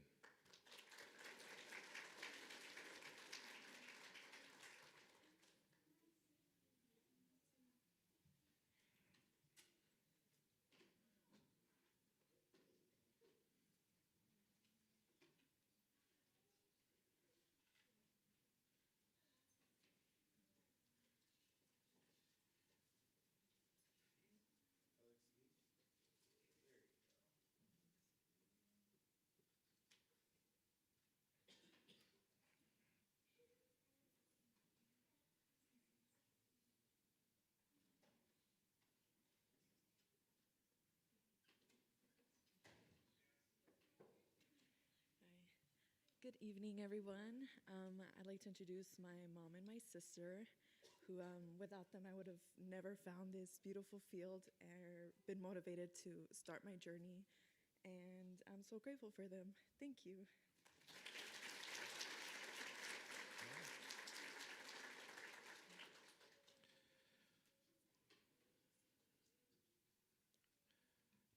Good evening, everyone. I'd like to introduce my mom and my sister, who without them I would have never found this beautiful field or been motivated to start my journey. And I'm so grateful for them. Thank you.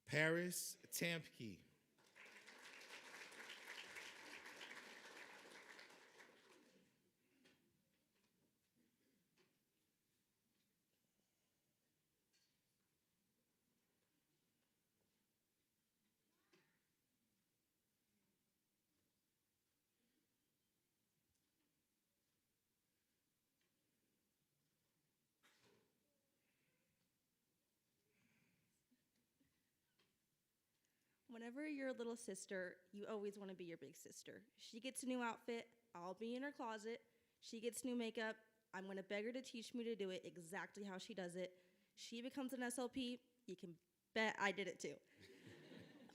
Paris Tampke. Whenever you're a little sister, you always want to be your big sister. She gets a new outfit, I'll be in her closet. She gets new makeup, I'm going to beg her to teach me to do it exactly how she does it. She becomes an SLP, you can bet I did it too.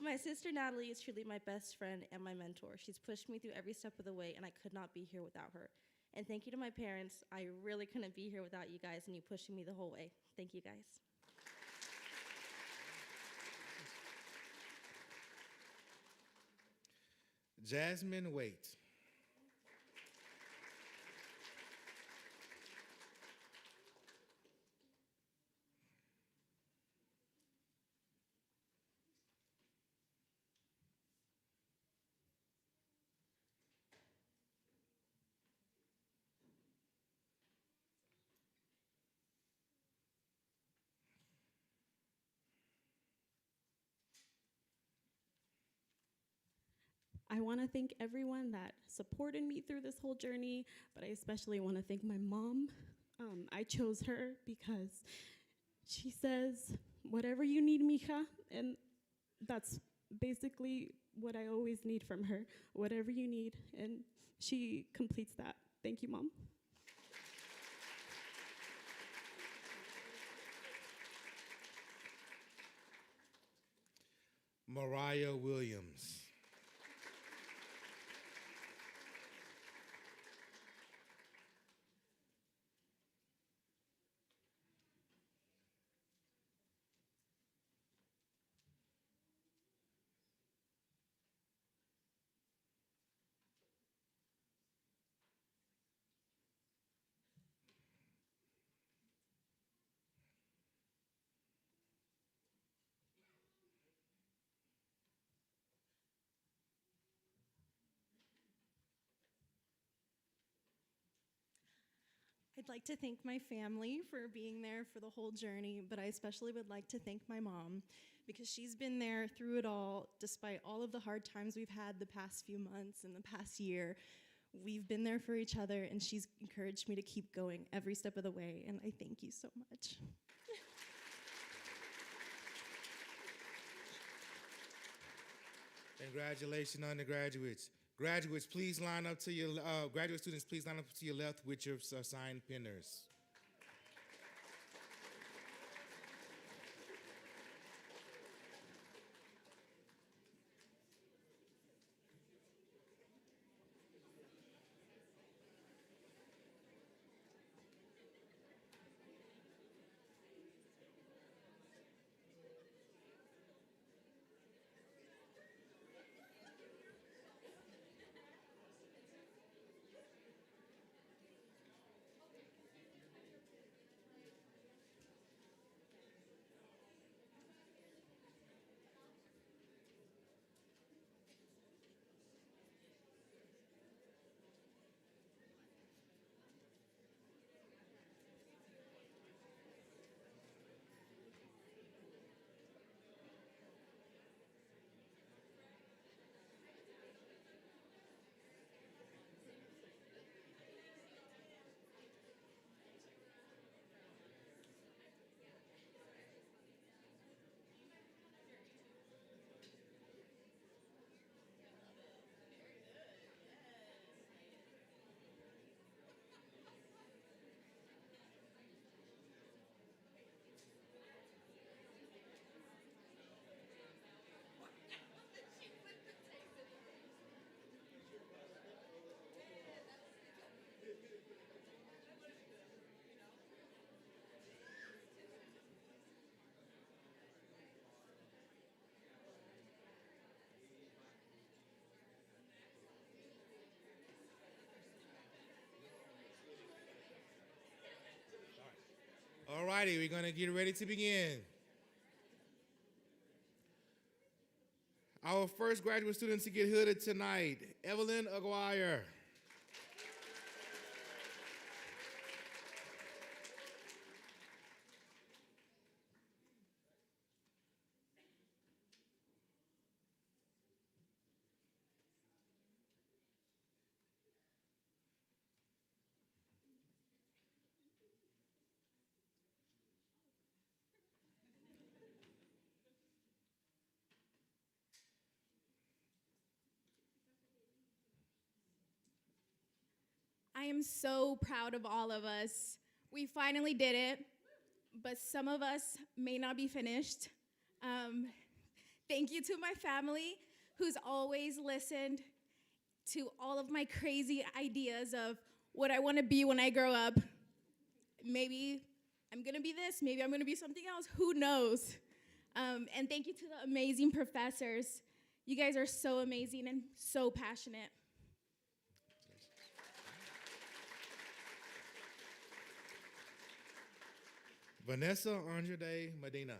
My sister Natalie is truly my best friend and my mentor. She's pushed me through every step of the way, and I could not be here without her. And thank you to my parents. I really couldn't be here without you guys and you pushing me the whole way. Thank you guys. Jasmine Waite. I want to thank everyone that supported me through this whole journey, but I especially want to thank my mom. I chose her because she says, whatever you need, mija, and that's basically what I always need from her, whatever you need, and she completes that. Thank you, Mom. Mariah Williams. I'd like to thank my family for being there for the whole journey, but I especially would like to thank my mom because she's been there through it all, despite all of the hard times we've had the past few months and the past year. We've been there for each other, and she's encouraged me to keep going every step of the way, and I thank you so much. Congratulations, undergraduates. Graduates, please line up to your, graduate students, please line up to your left with your assigned pinners. All righty, we're gonna get ready to begin. Our first graduate student to get hooded tonight, Evelyn Aguirre. I am so proud of all of us. We finally did it, but some of us may not be finished. Thank you to my family who's always listened to all of my crazy ideas of what I want to be when I grow up. Maybe I'm gonna be this, maybe I'm gonna be something else, who knows? And thank you to the amazing professors. You guys are so amazing and so passionate. Vanessa Andrade Medina.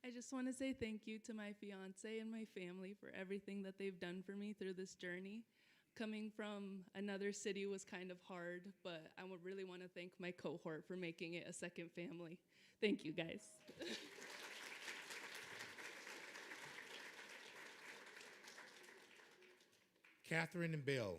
I just want to say thank you to my fiance and my family for everything that they've done for me through this journey. Coming from another city was kind of hard, but I would really want to thank my cohort for making it a second family. Thank you, guys. Catherine Bell.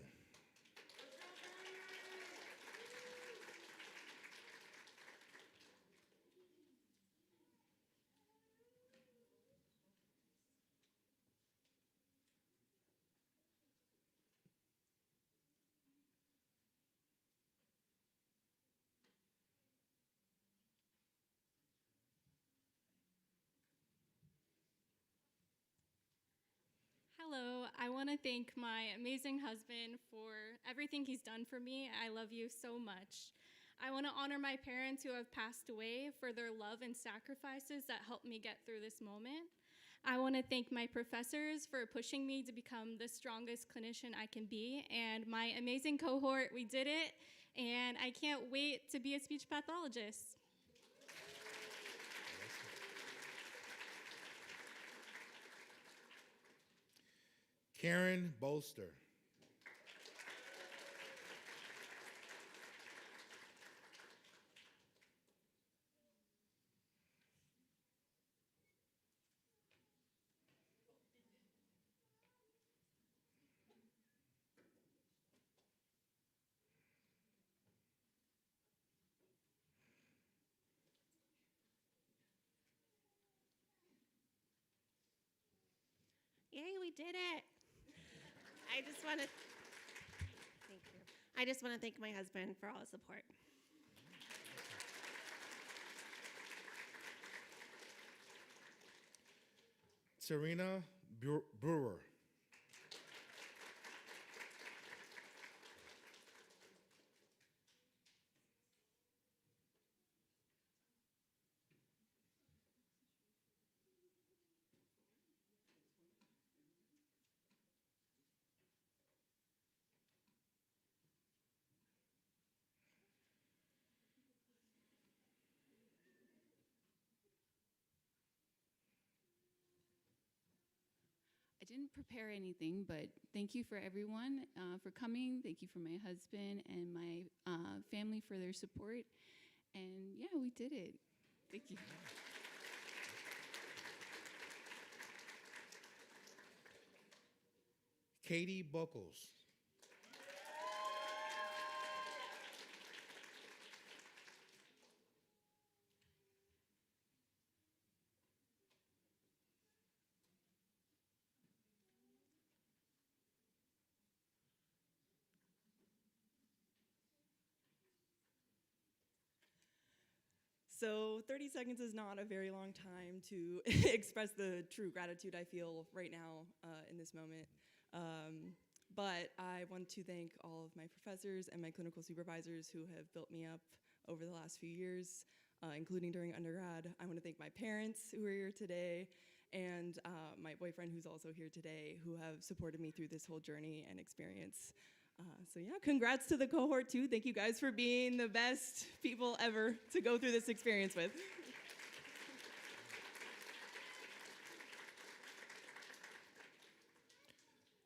Hello, I want to thank my amazing husband for everything he's done for me. I love you so much. I want to honor my parents who have passed away for their love and sacrifices that helped me get through this moment. I want to thank my professors for pushing me to become the strongest clinician I can be, and my amazing cohort. We did it, and I can't wait to be a speech pathologist. Karen Bolster. Yay, we did it. I just want to thank you. I just want to thank my husband for all his support. Serena Brewer. I didn't prepare anything, but thank you for everyone for coming. Thank you for my husband and my family for their support. And yeah, we did it. Thank you. Katie Buckles. So 30 seconds is not a very long time to express the true gratitude I feel right now in this moment. But I want to thank all of my professors and my clinical supervisors who have built me up over the last few years, including during undergrad. I want to thank my parents who are here today and my boyfriend who's also here today, who have supported me through this whole journey and experience. So yeah, congrats to the cohort too. Thank you guys for being the best people ever to go through this experience with.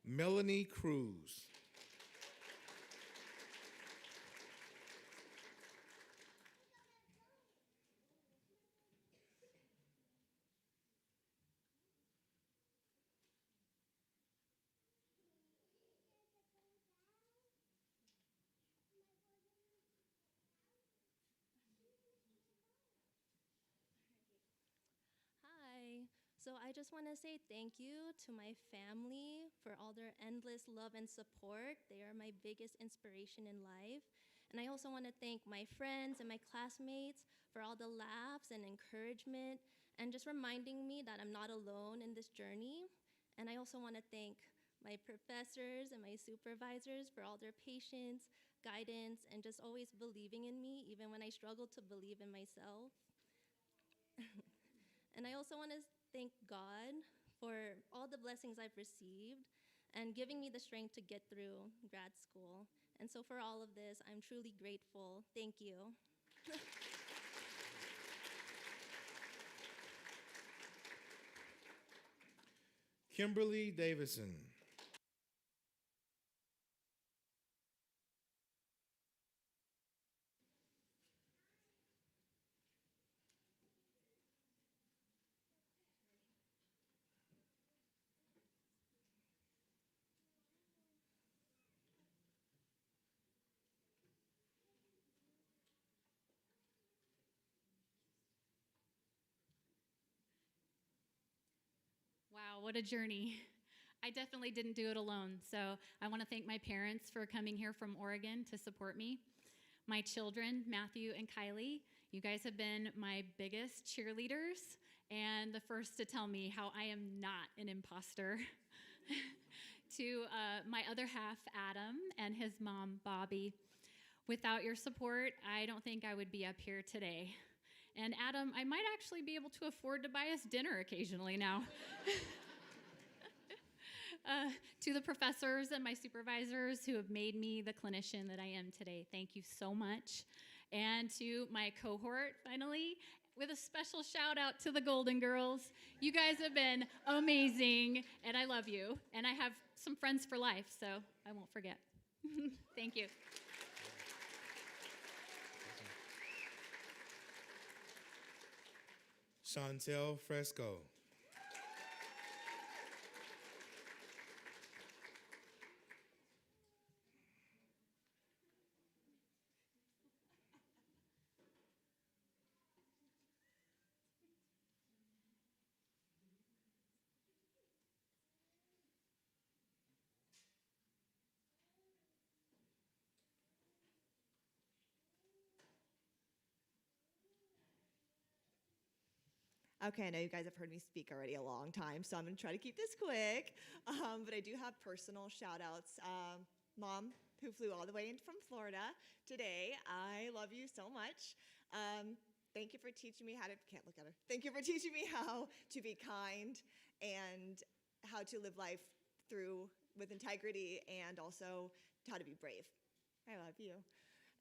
Melanie Cruz. Hi. So I just want to say thank you to my family for all their endless love and support. They are my biggest inspiration in life. And I also want to thank my friends and my classmates for all the laughs and encouragement and just reminding me that I'm not alone in this journey. And I also want to thank my professors and my supervisors for all their patience, guidance, and just always believing in me, even when I struggle to believe in myself. And I also want to thank God for all the blessings I've received and giving me the strength to get through grad school. And so for all of this, I'm truly grateful. Thank you. Kimberly Davison. Wow, what a journey. I definitely didn't do it alone. So I want to thank my parents for coming here from Oregon to support me. My children, Matthew and Kylie, you guys have been my biggest cheerleaders and the first to tell me how I am not an imposter. To my other half, Adam, and his mom, Bobby. Without your support, I don't think I would be up here today. And Adam, I might actually be able to afford to buy us dinner occasionally now. To the professors and my supervisors who have made me the clinician that I am today, thank you so much. And to my cohort, finally, with a special shout out to the Golden Girls. You guys have been amazing, and I love you. And I have some friends for life, so I won't forget. Thank you. Chantel Fresco. Okay, I know you guys have heard me speak already a long time, so I'm going to try to keep this quick. But I do have personal shout outs. Mom, who flew all the way in from Florida today, I love you so much. Thank you for teaching me how to, can't look at her. Thank you for teaching me how to be kind and how to live life through with integrity and also how to be brave. I love you.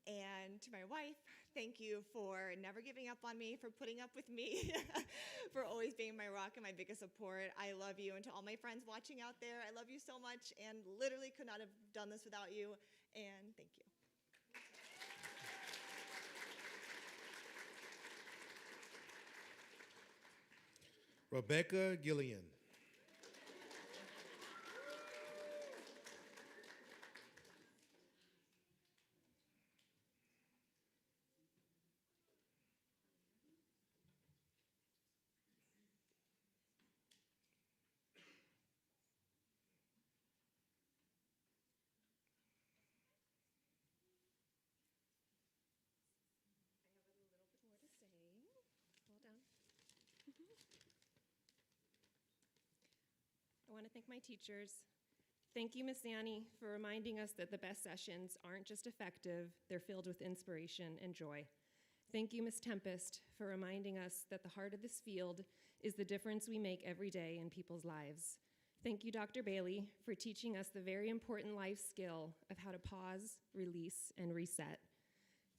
And to my wife, thank you for never giving up on me, for putting up with me, for always being my rock and my biggest support. I love you. And to all my friends watching out there, I love you so much and literally could not have done this without you. And thank you. Rebecca Gillian. I want to thank my teachers. Thank you, Miss Annie, for reminding us that the best sessions aren't just effective, they're filled with inspiration and joy. Thank you, Miss Tempest, for reminding us that the heart of this field is the difference we make every day in people's lives. Thank you, Dr. Bailey, for teaching us the very important life skill of how to pause, release, and reset.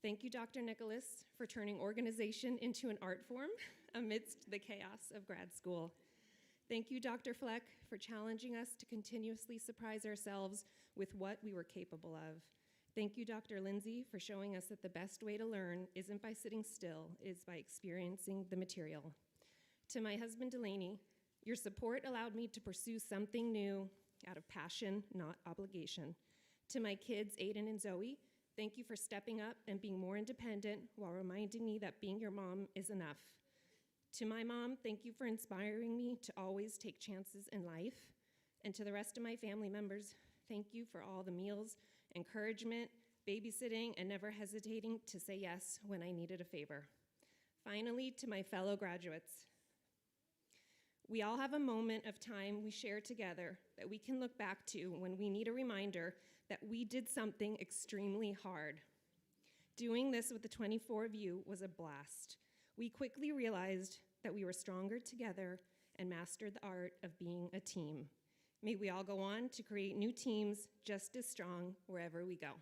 Thank you, Dr. Nicholas, for turning organization into an art form amidst the chaos of grad school. Thank you, Dr. Fleck, for challenging us to continuously surprise ourselves with what we were capable of. Thank you, Dr. Lindsay, for showing us that the best way to learn isn't by sitting still, it's by experiencing the material. To my husband, Delaney, your support allowed me to pursue something new out of passion, not obligation. To my kids, Aiden and Zoe, thank you for stepping up and being more independent while reminding me that being your mom is enough. To my mom, thank you for inspiring me to always take chances in life. And to the rest of my family members, thank you for all the meals, encouragement, babysitting, and never hesitating to say yes when I needed a favor. Finally, to my fellow graduates, we all have a moment of time we share together that we can look back to when we need a reminder that we did something extremely hard. Doing this with the 24 of you was a blast. We quickly realized that we were stronger together and mastered the art of being a team. May we all go on to create new teams just as strong wherever we go.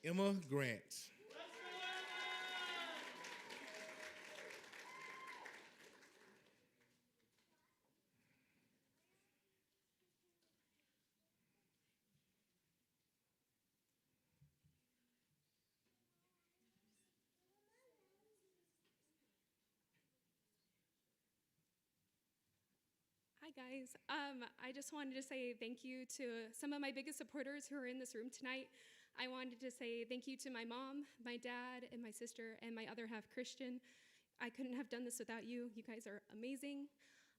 Emma Grant. Hi guys, I just wanted to say thank you to some of my biggest supporters who are in this room tonight. I wanted to say thank you to my mom, my dad, and my sister, and my other half, Christian. I couldn't have done this without you. You guys are amazing.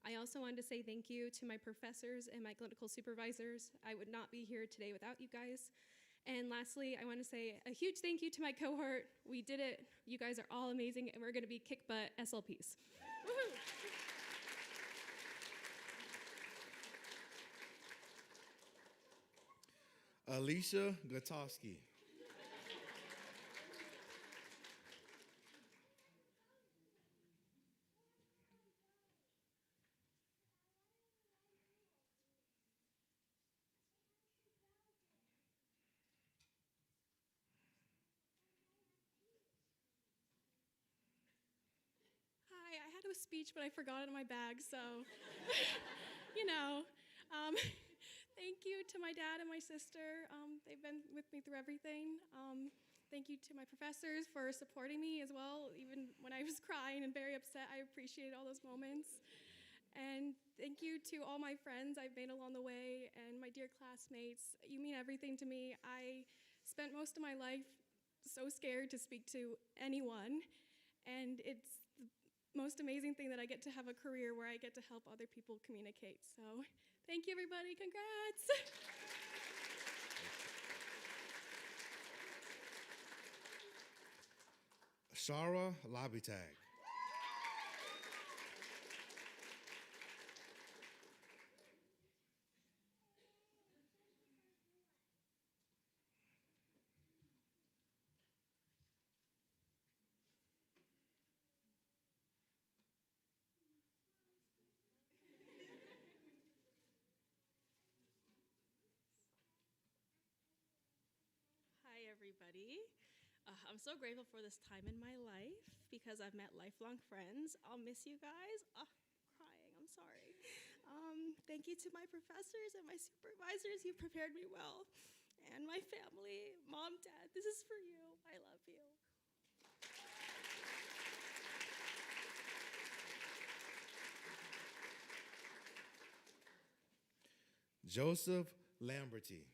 I also wanted to say thank you to my professors and my clinical supervisors. I would not be here today without you guys. And lastly, I want to say a huge thank you to my cohort. We did it. You guys are all amazing, and we're going to be kick butt SLPs. Woohoo! Alicia Gutowski. Hi, I had a speech, but I forgot it in my bag, so, you know. Thank you to my dad and my sister. They've been with me through everything. Thank you to my professors for supporting me as well, even when I was crying and very upset. I appreciate all those moments. And thank you to all my friends I've made along the way and my dear classmates. You mean everything to me. I spent most of my life so scared to speak to anyone, and it's the most amazing thing that I get to have a career where I get to help other people communicate. So thank you, everybody. Congrats. Shara Labitag. Hi, everybody. I'm so grateful for this time in my life because I've met lifelong friends. I'll miss you guys. I'm crying. I'm sorry. Thank you to my professors and my supervisors. You prepared me well. And my family, mom, dad, this is for you. I love you. Joseph Lamberty.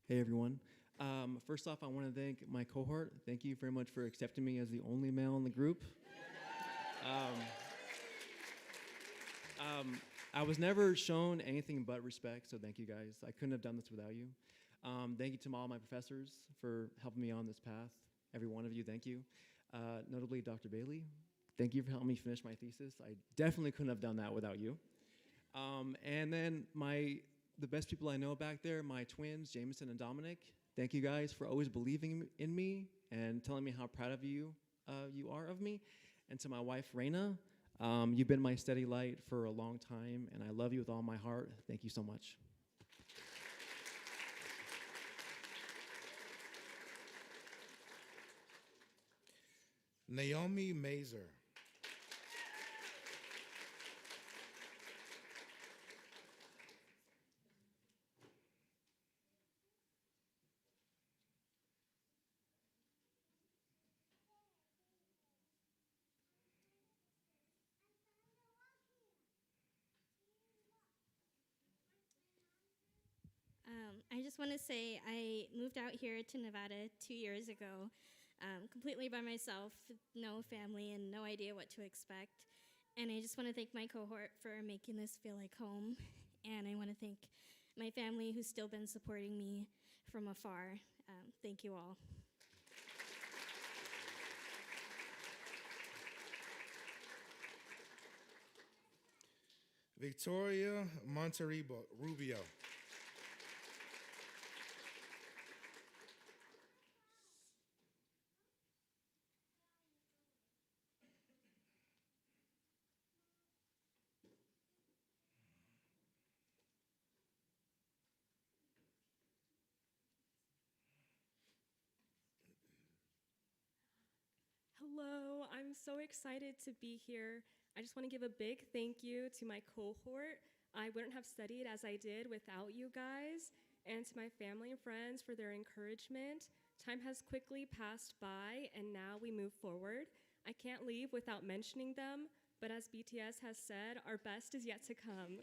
Hey everyone. First off, I want to thank my cohort. Thank you very much for accepting me as the only male in the group. I was never shown anything but respect, so thank you guys. I couldn't have done this without you. Thank you to all my professors for helping me on this path. Every one of you, thank you. Notably, Dr. Bailey, thank you for helping me finish my thesis. I definitely couldn't have done that without you. And then the best people I know back there, my twins, Jameson and Dominic. Thank you guys for always believing in me and telling me how proud of you are of me. And to my wife, Raina, you've been my steady light for a long time, and I love you with all my heart. Thank you so much. Naomi Mazer. I just want to say I moved out here to Nevada 2 years ago, completely by myself, no family, and no idea what to expect. And I just want to thank my cohort for making this feel like home. And I want to thank my family who's still been supporting me from afar. Thank you all. Victoria Monterribo Rubio. Hello, I'm so excited to be here. I just want to give a big thank you to my cohort. I wouldn't have studied as I did without you guys, and to my family and friends for their encouragement. Time has quickly passed by, and now we move forward. I can't leave without mentioning them, but as BTS has said, our best is yet to come.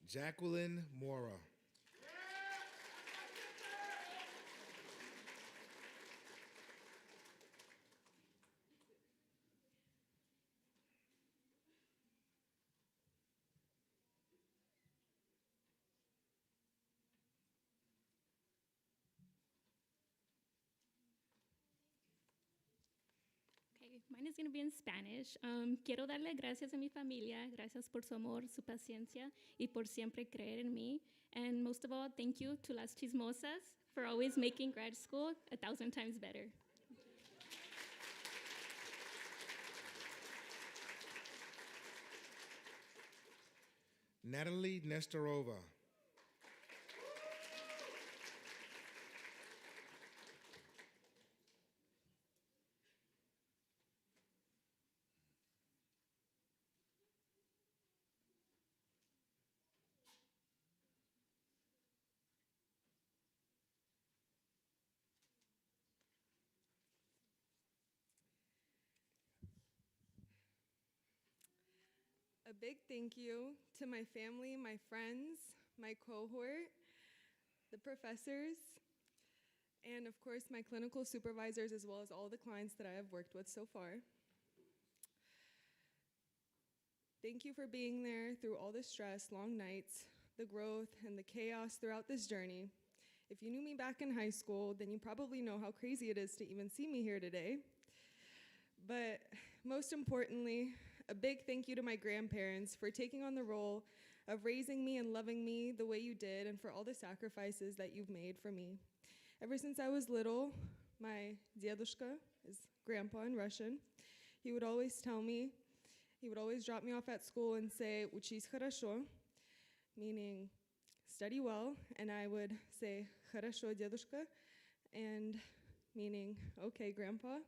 Jacqueline Mora. Okay, mine is going to be in Spanish. Quiero darle gracias a mi familia, gracias por su amor, su paciencia, y por siempre creer en mí. And most of all, thank you to Las Chismosas for always making grad school 1,000 times better. Natalie Nestorova. A A big thank you to my family, my friends, my cohort, the professors, and of course my clinical supervisors, as well as all the clients that I have worked with so far. Thank you for being there through all the stress, long nights, the growth, and the chaos throughout this journey. If you knew me back in high school, then you probably know how crazy it is to even see me here today. But most importantly, a big thank you to my grandparents for taking on the role of raising me and loving me the way you did, and for all the sacrifices that you've made for me. Ever since I was little, my dedushka is grandpa in Russian. He would always tell me, he would always drop me off at school and say, "Учись хорошо," meaning study well, and I would say, "Хорошо, дедушка," and meaning, "Okay, grandpa."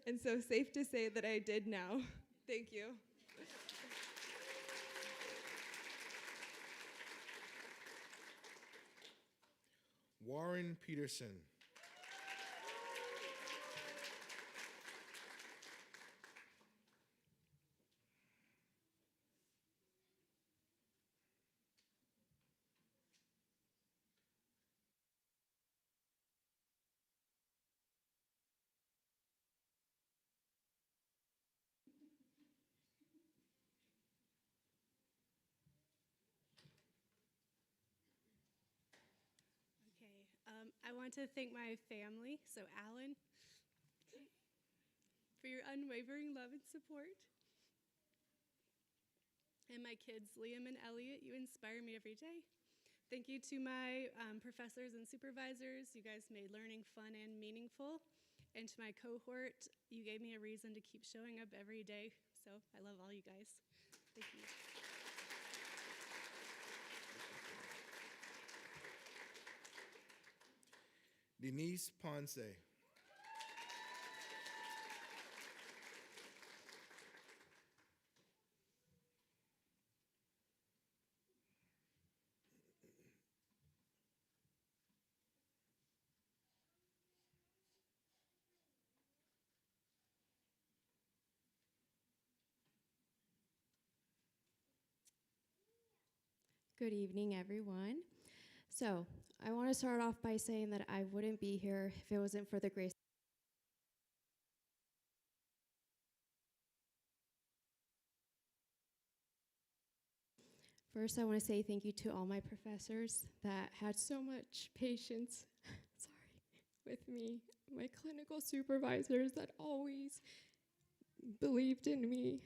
And so safe to say that I did now. Thank you. Warren Peterson. Okay, I want to thank my family, so Alan, for your unwavering love and support. And my kids, Liam and Elliot, you inspire me every day. Thank you to my professors and supervisors. You guys made learning fun and meaningful. And to my cohort, you gave me a reason to keep showing up every day. So I love all you guys. Thank you. Denise Ponce. Good evening, everyone. So, I want to start off by saying that I wouldn't be here if it wasn't for the grace. First, I want to say thank you to all my professors that had so much patience, with me, my clinical supervisors that always believed in me,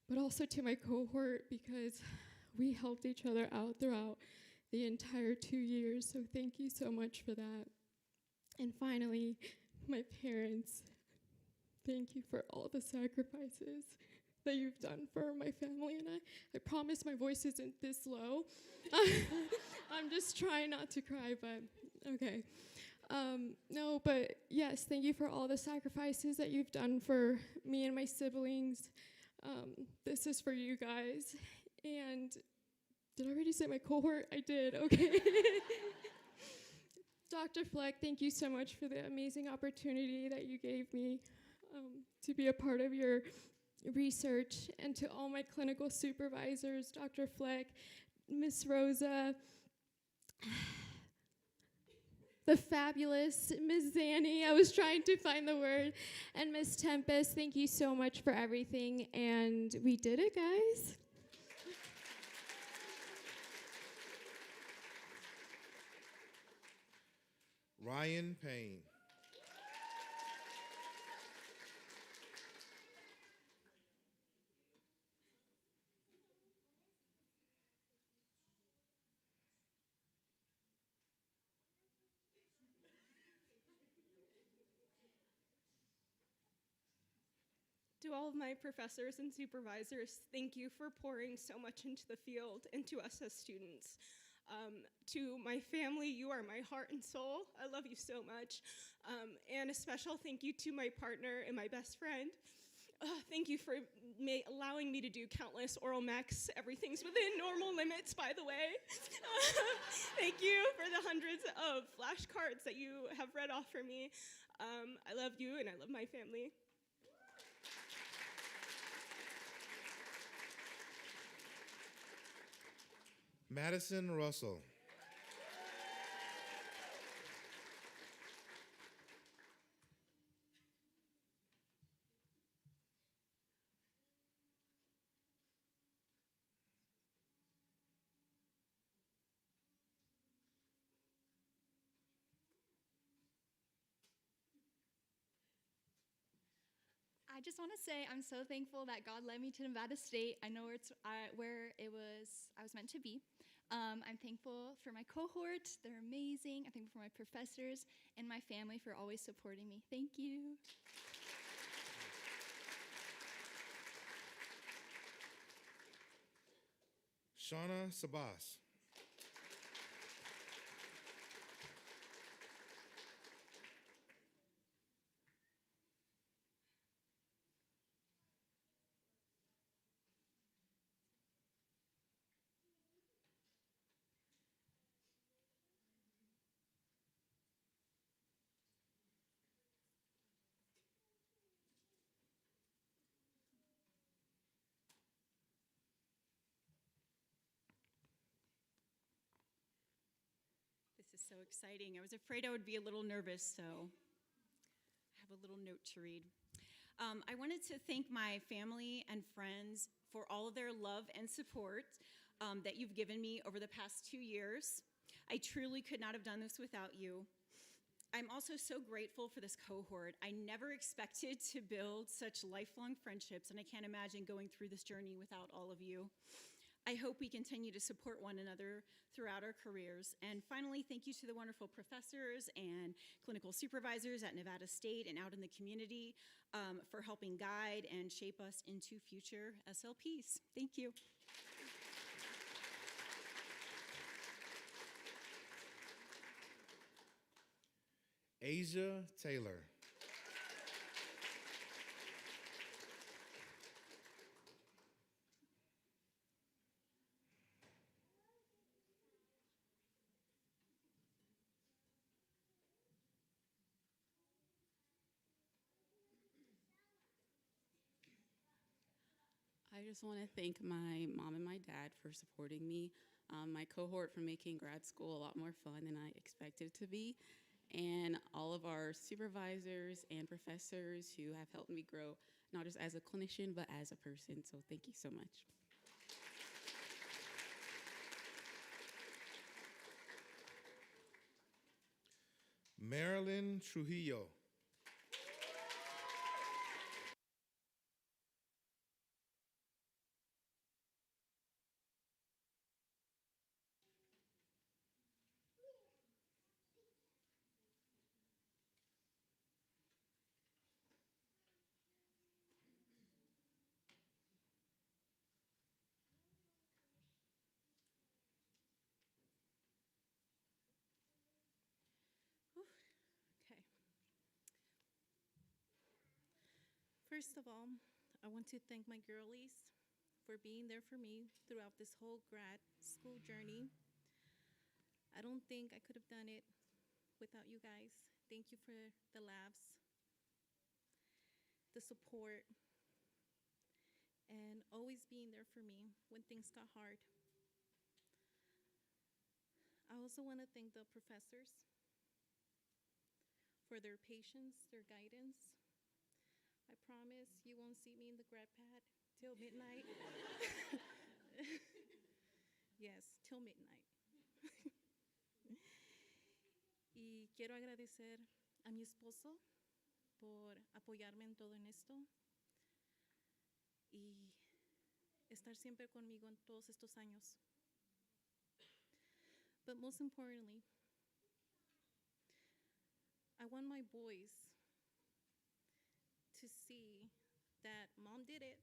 but also to my cohort because we helped each other out throughout the entire 2 years, so thank you so much for that. And finally, my parents, thank you for all the sacrifices that you've done for my family, and I promise my voice isn't this low. I'm just trying not to cry, but okay. No, but yes, thank you for all the sacrifices that you've done for me and my siblings. This is for you guys. And did I already say my cohort? I did, okay. Dr. Fleck, thank you so much for the amazing opportunity that you gave me to be a part of your research, and to all my clinical supervisors, Dr. Fleck, Miss Rosa, the fabulous Miss Zanny, I was trying to find the word, and Miss Tempest, thank you so much for everything, and we did it, guys. Ryan Payne. To all of my professors and supervisors, thank you for pouring so much into the field and to us as students. To my family, you are my heart and soul. I love you so much. And a special thank you to my partner and my best friend. Thank you for allowing me to do countless oral mechs. Everything's within normal limits, by the way. Thank you for the hundreds of flashcards that you have read off for me. I love you and I love my family. Madison Russell. I just want to say I'm so thankful that God led me to Nevada State. I know where I was meant to be. I'm thankful for my cohort. They're amazing. I'm thankful for my professors and my family for always supporting me. Thank you. Shauna Sabas. This is so exciting. I was afraid I would be a little nervous, so I have a little note to read. I wanted to thank my family and friends for all of their love and support that you've given me over the past 2 years. I truly could not have done this without you. I'm also so grateful for this cohort. I never expected to build such lifelong friendships, and I can't imagine going through this journey without all of you. I hope we continue to support one another throughout our careers. And finally, thank you to the wonderful professors and clinical supervisors at Nevada State and out in the community for helping guide and shape us into future SLPs. Thank you. Asia Taylor. I just want to thank my mom and my dad for supporting me, my cohort for making grad school a lot more fun than I expected it to be, and all of our supervisors and professors who have helped me grow, not just as a clinician, but as a person. So thank you so much. Marilyn Trujillo. Okay. First of all, I want to thank my girlies for being there for me throughout this whole grad school journey. I don't think I could have done it without you guys. Thank you for the labs, the support, and always being there for me when things got hard. I also want to thank the professors for their patience, their guidance. I promise you won't see me in the grad pad till midnight. Yes, till midnight. Y quiero agradecer a mi esposo por apoyarme en todo en esto y estar siempre conmigo en todos estos años. But most importantly, I want my boys to see that mom did it.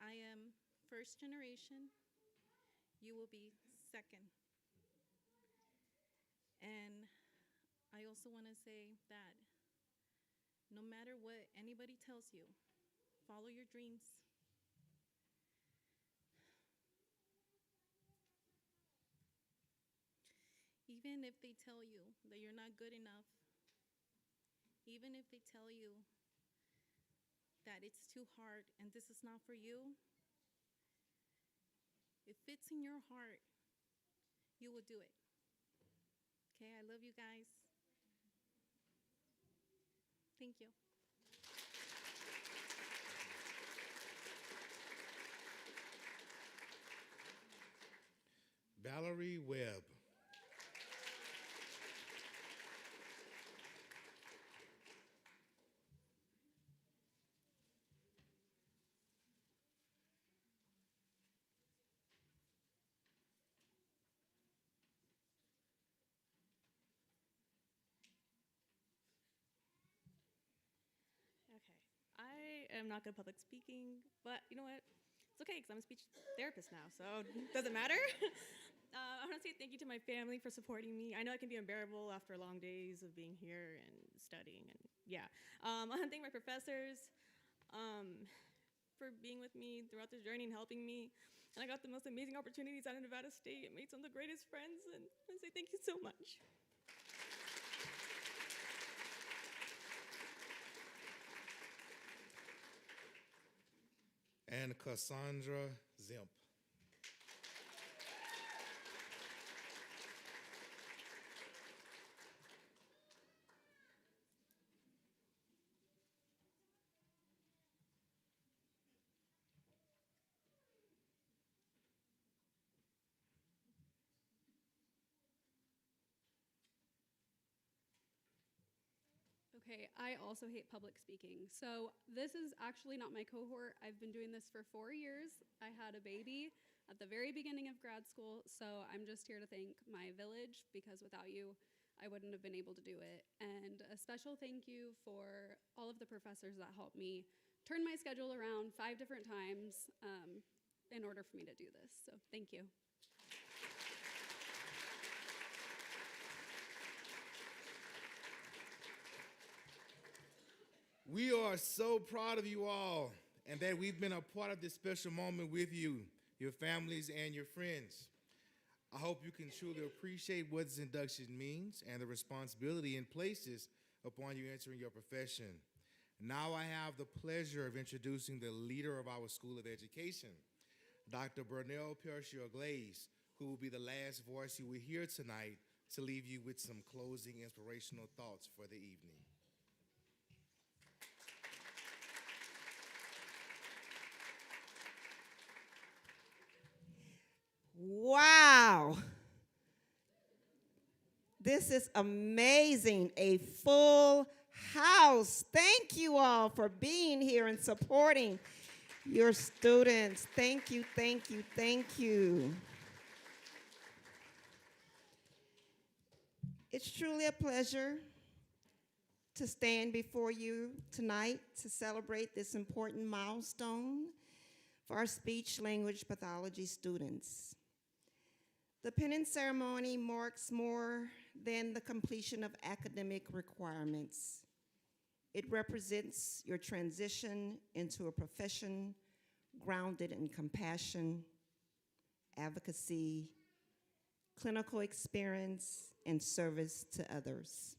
I am first generation. You will be second. And I also want to say that no matter what anybody tells you, follow your dreams. Even if they tell you that you're not good enough, even if they tell you that it's too hard and this is not for you, if it's in your heart, you will do it. Okay, I love you guys. Thank you. Valerie Webb. Okay. I am not good at public speaking, but you know what? It's okay because I'm a speech therapist now, so it doesn't matter. I want to say thank you to my family for supporting me. I know it can be unbearable after long days of being here and studying, and yeah. I want to thank my professors for being with me throughout this journey and helping me. And I got the most amazing opportunities out of Nevada State and made some of the greatest friends, and I want to say thank you so much. And Cassandra Zimp. Okay, I also hate public speaking. So this is actually not my cohort. I've been doing this for 4 years. I had a baby at the very beginning of grad school, so I'm just here to thank my village because without you, I wouldn't have been able to do it. And a special thank you for all of the professors that helped me turn my schedule around 5 different times in order for me to do this. So thank you. We are so proud of you all and that we've been a part of this special moment with you, your families, and your friends. I hope you can truly appreciate what this induction means and the responsibility it places upon you entering your profession. Now I have the pleasure of introducing the leader of our School of Education, Dr. Bernell Percier-Glaze, who will be the last voice you will hear tonight to leave you with some closing inspirational thoughts for the evening. Wow. This is amazing. A full house. Thank you all for being here and supporting your students. Thank you, thank you, thank you. It's truly a pleasure to stand before you tonight to celebrate this important milestone for our speech language pathology students. The penning ceremony marks more than the completion of academic requirements. It represents your transition into a profession grounded in compassion, advocacy, clinical experience, and service to others.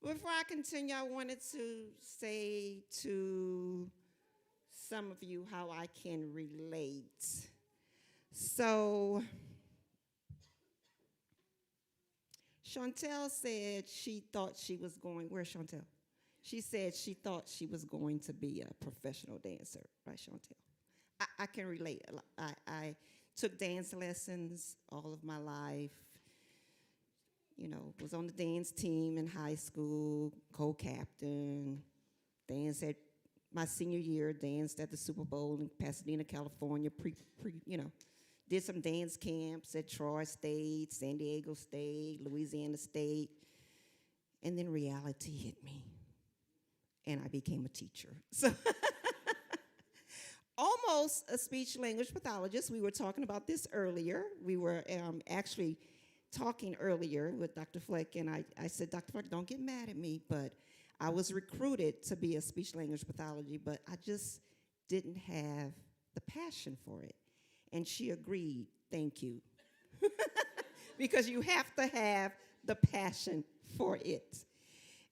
Before I continue, I wanted to say to some of you how I can relate. So, Chantel said she thought she was going, where's Chantel? She said she thought she was going to be a professional dancer, right, Chantel? I can relate. I took dance lessons all of my life. You know, was on the dance team in high school, co-captain, danced at my senior year, danced at the Super Bowl in Pasadena, California, did some dance camps at Troy State, San Diego State, Louisiana State, and then reality hit me, and I became a teacher. So almost a speech language pathologist. We were talking about this earlier. We were actually talking earlier with Dr. Fleck, and I said, Dr. Fleck, don't get mad at me, but I was recruited to be a speech language pathology, but I just didn't have the passion for it. And she agreed, thank you. Because you have to have the passion for it.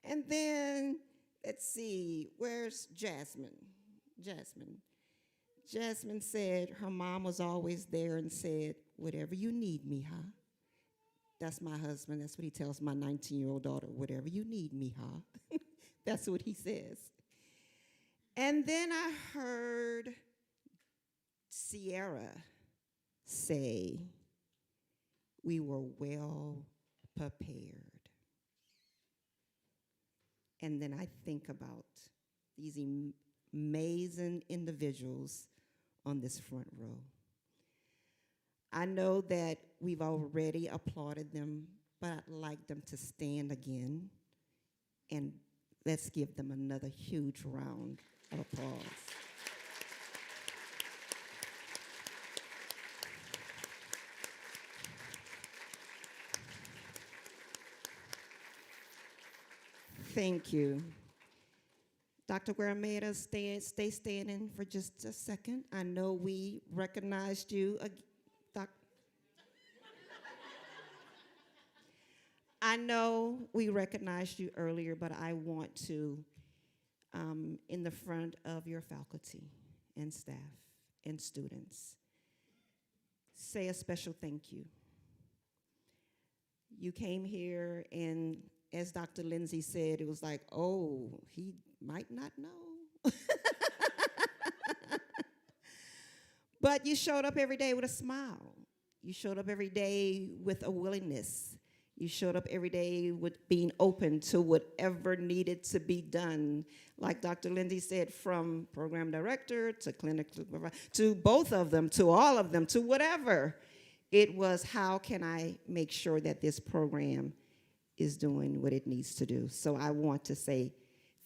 And then, let's see, where's Jasmine? Jasmine said her mom was always there and said, whatever you need me, huh? That's my husband. That's what he tells my 19-year-old daughter, whatever you need me, huh? That's what he says. And then I heard Sierra say, we were well prepared. And then I think about these amazing individuals on this front row. I know that we've already applauded them, but I'd like them to stand again, and let's give them another huge round of applause. Thank you. Dr. Guermeda, stay standing for just a second. I know we recognized you. I know we recognized you earlier, but I want to, in the front of your faculty and staff and students, say a special thank you. You came here, and as Dr. Lindsay said, it was like, oh, he might not know. But you showed up every day with a smile. You showed up every day with a willingness. You showed up every day with being open to whatever needed to be done. Like Dr. Lindsay said, from program director to clinical, to both of them, to all of them, to whatever. It was, how can I make sure that this program is doing what it needs to do? So I want to say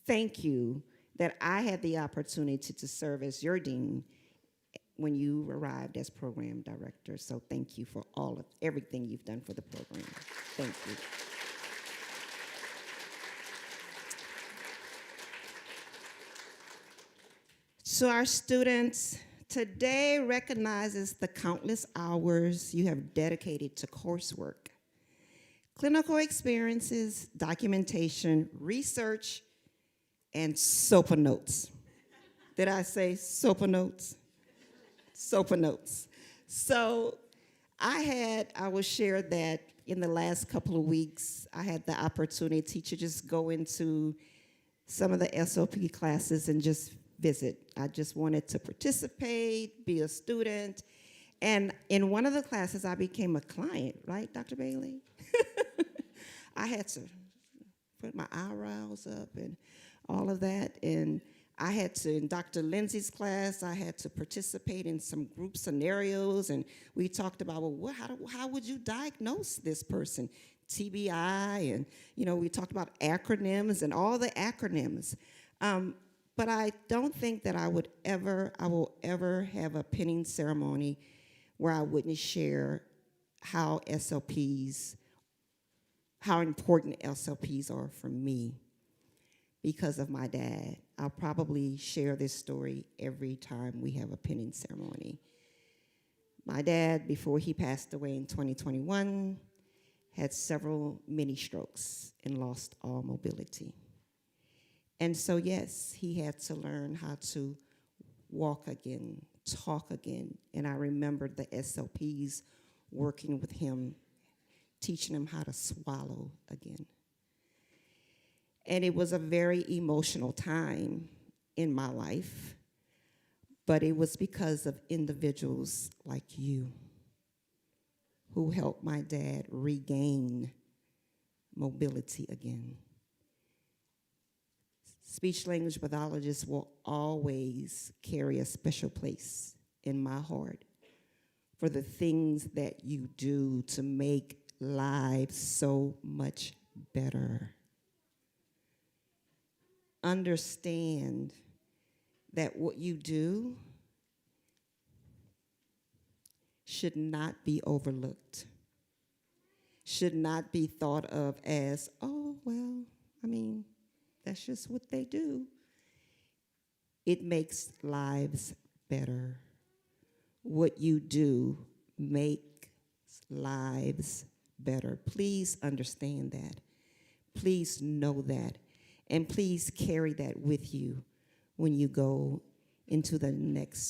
thank you that I had the opportunity to serve as your dean when you arrived as program director. So thank you for everything you've done for the program. Thank you. So our students, today recognizes the countless hours you have dedicated to coursework, clinical experiences, documentation, research, and SOPA notes. Did I say SOPA notes? SOPA notes. So I will share that in the last couple of weeks, I had the opportunity to just go into some of the SOP classes and just visit. I just wanted to participate, be a student. And in one of the classes, I became a client, right, Dr. Bailey? I had to put my eyebrows up and all of that. And I had to, in Dr. Lindsay's class, I had to participate in some group scenarios, and we talked about, well, how would you diagnose this person? TBI, and we talked about acronyms and all the acronyms. But I don't think that I will ever have a pinning ceremony where I wouldn't share how important SLPs are for me because of my dad. I'll probably share this story every time we have a pinning ceremony. My dad, before he passed away in 2021, had several mini strokes and lost all mobility. And so, yes, he had to learn how to walk again, talk again. And I remembered the SLPs working with him, teaching him how to swallow again. And it was a very emotional time in my life, but it was because of individuals like you who helped my dad regain mobility again. Speech-language pathologists will always carry a special place in my heart for the things that you do to make lives so much better. Understand that what you do should not be overlooked, should not be thought of as, oh, well, that's just what they do. It makes lives better. What you do makes lives better. Please understand that. Please know that. And please carry that with you when you go into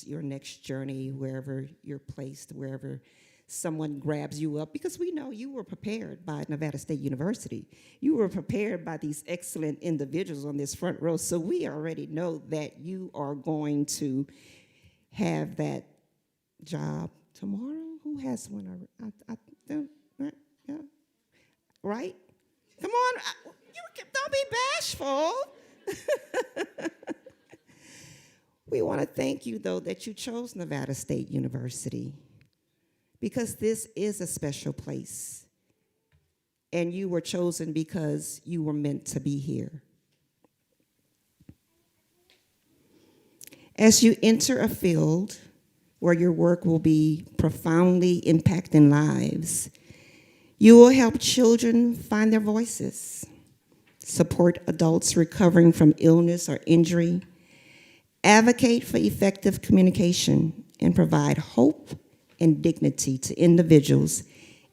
your next journey, wherever you're placed, wherever someone grabs you up, because we know you were prepared by Nevada State University. You were prepared by these excellent individuals on this front row, so we already know that you are going to have that job tomorrow. Who has one? Yeah. Right? Come on, don't be bashful. We want to thank you, though, that you chose Nevada State University, because this is a special place, and you were chosen because you were meant to be here. As you enter a field where your work will be profoundly impacting lives, you will help children find their voices, support adults recovering from illness or injury, advocate for effective communication, and provide hope and dignity to individuals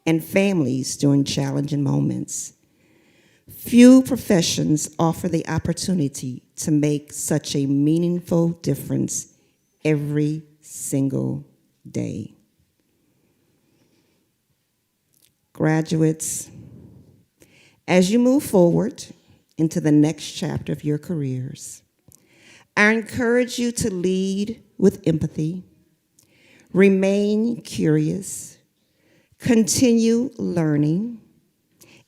and families during challenging moments. Few professions offer the opportunity to make such a meaningful difference every single day. Graduates, as you move forward into the next chapter of your careers, I encourage you to lead with empathy, remain curious, continue learning,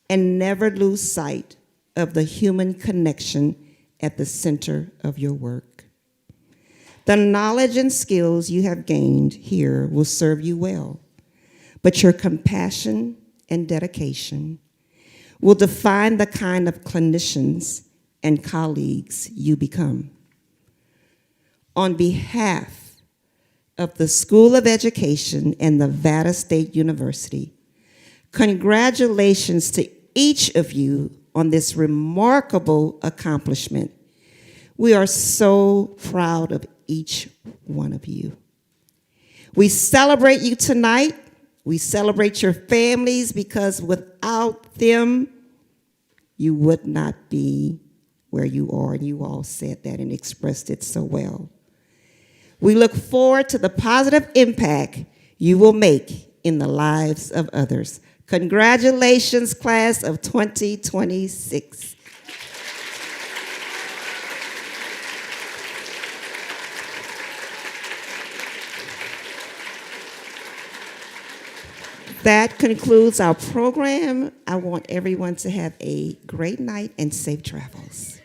and never lose sight of the human connection at the center of your work. The knowledge and skills you have gained here will serve you well, but your compassion and dedication will define the kind of clinicians and colleagues you become. On behalf of the School of Education and Nevada State University, congratulations to each of you on this remarkable accomplishment. We are so proud of each one of you. We celebrate you tonight. We celebrate your families, because without them, you would not be where you are. And you all said that and expressed it so well. We look forward to the positive impact you will make in the lives of others. Congratulations, class of 2026. That concludes our program. I want everyone to have a great night and safe travels.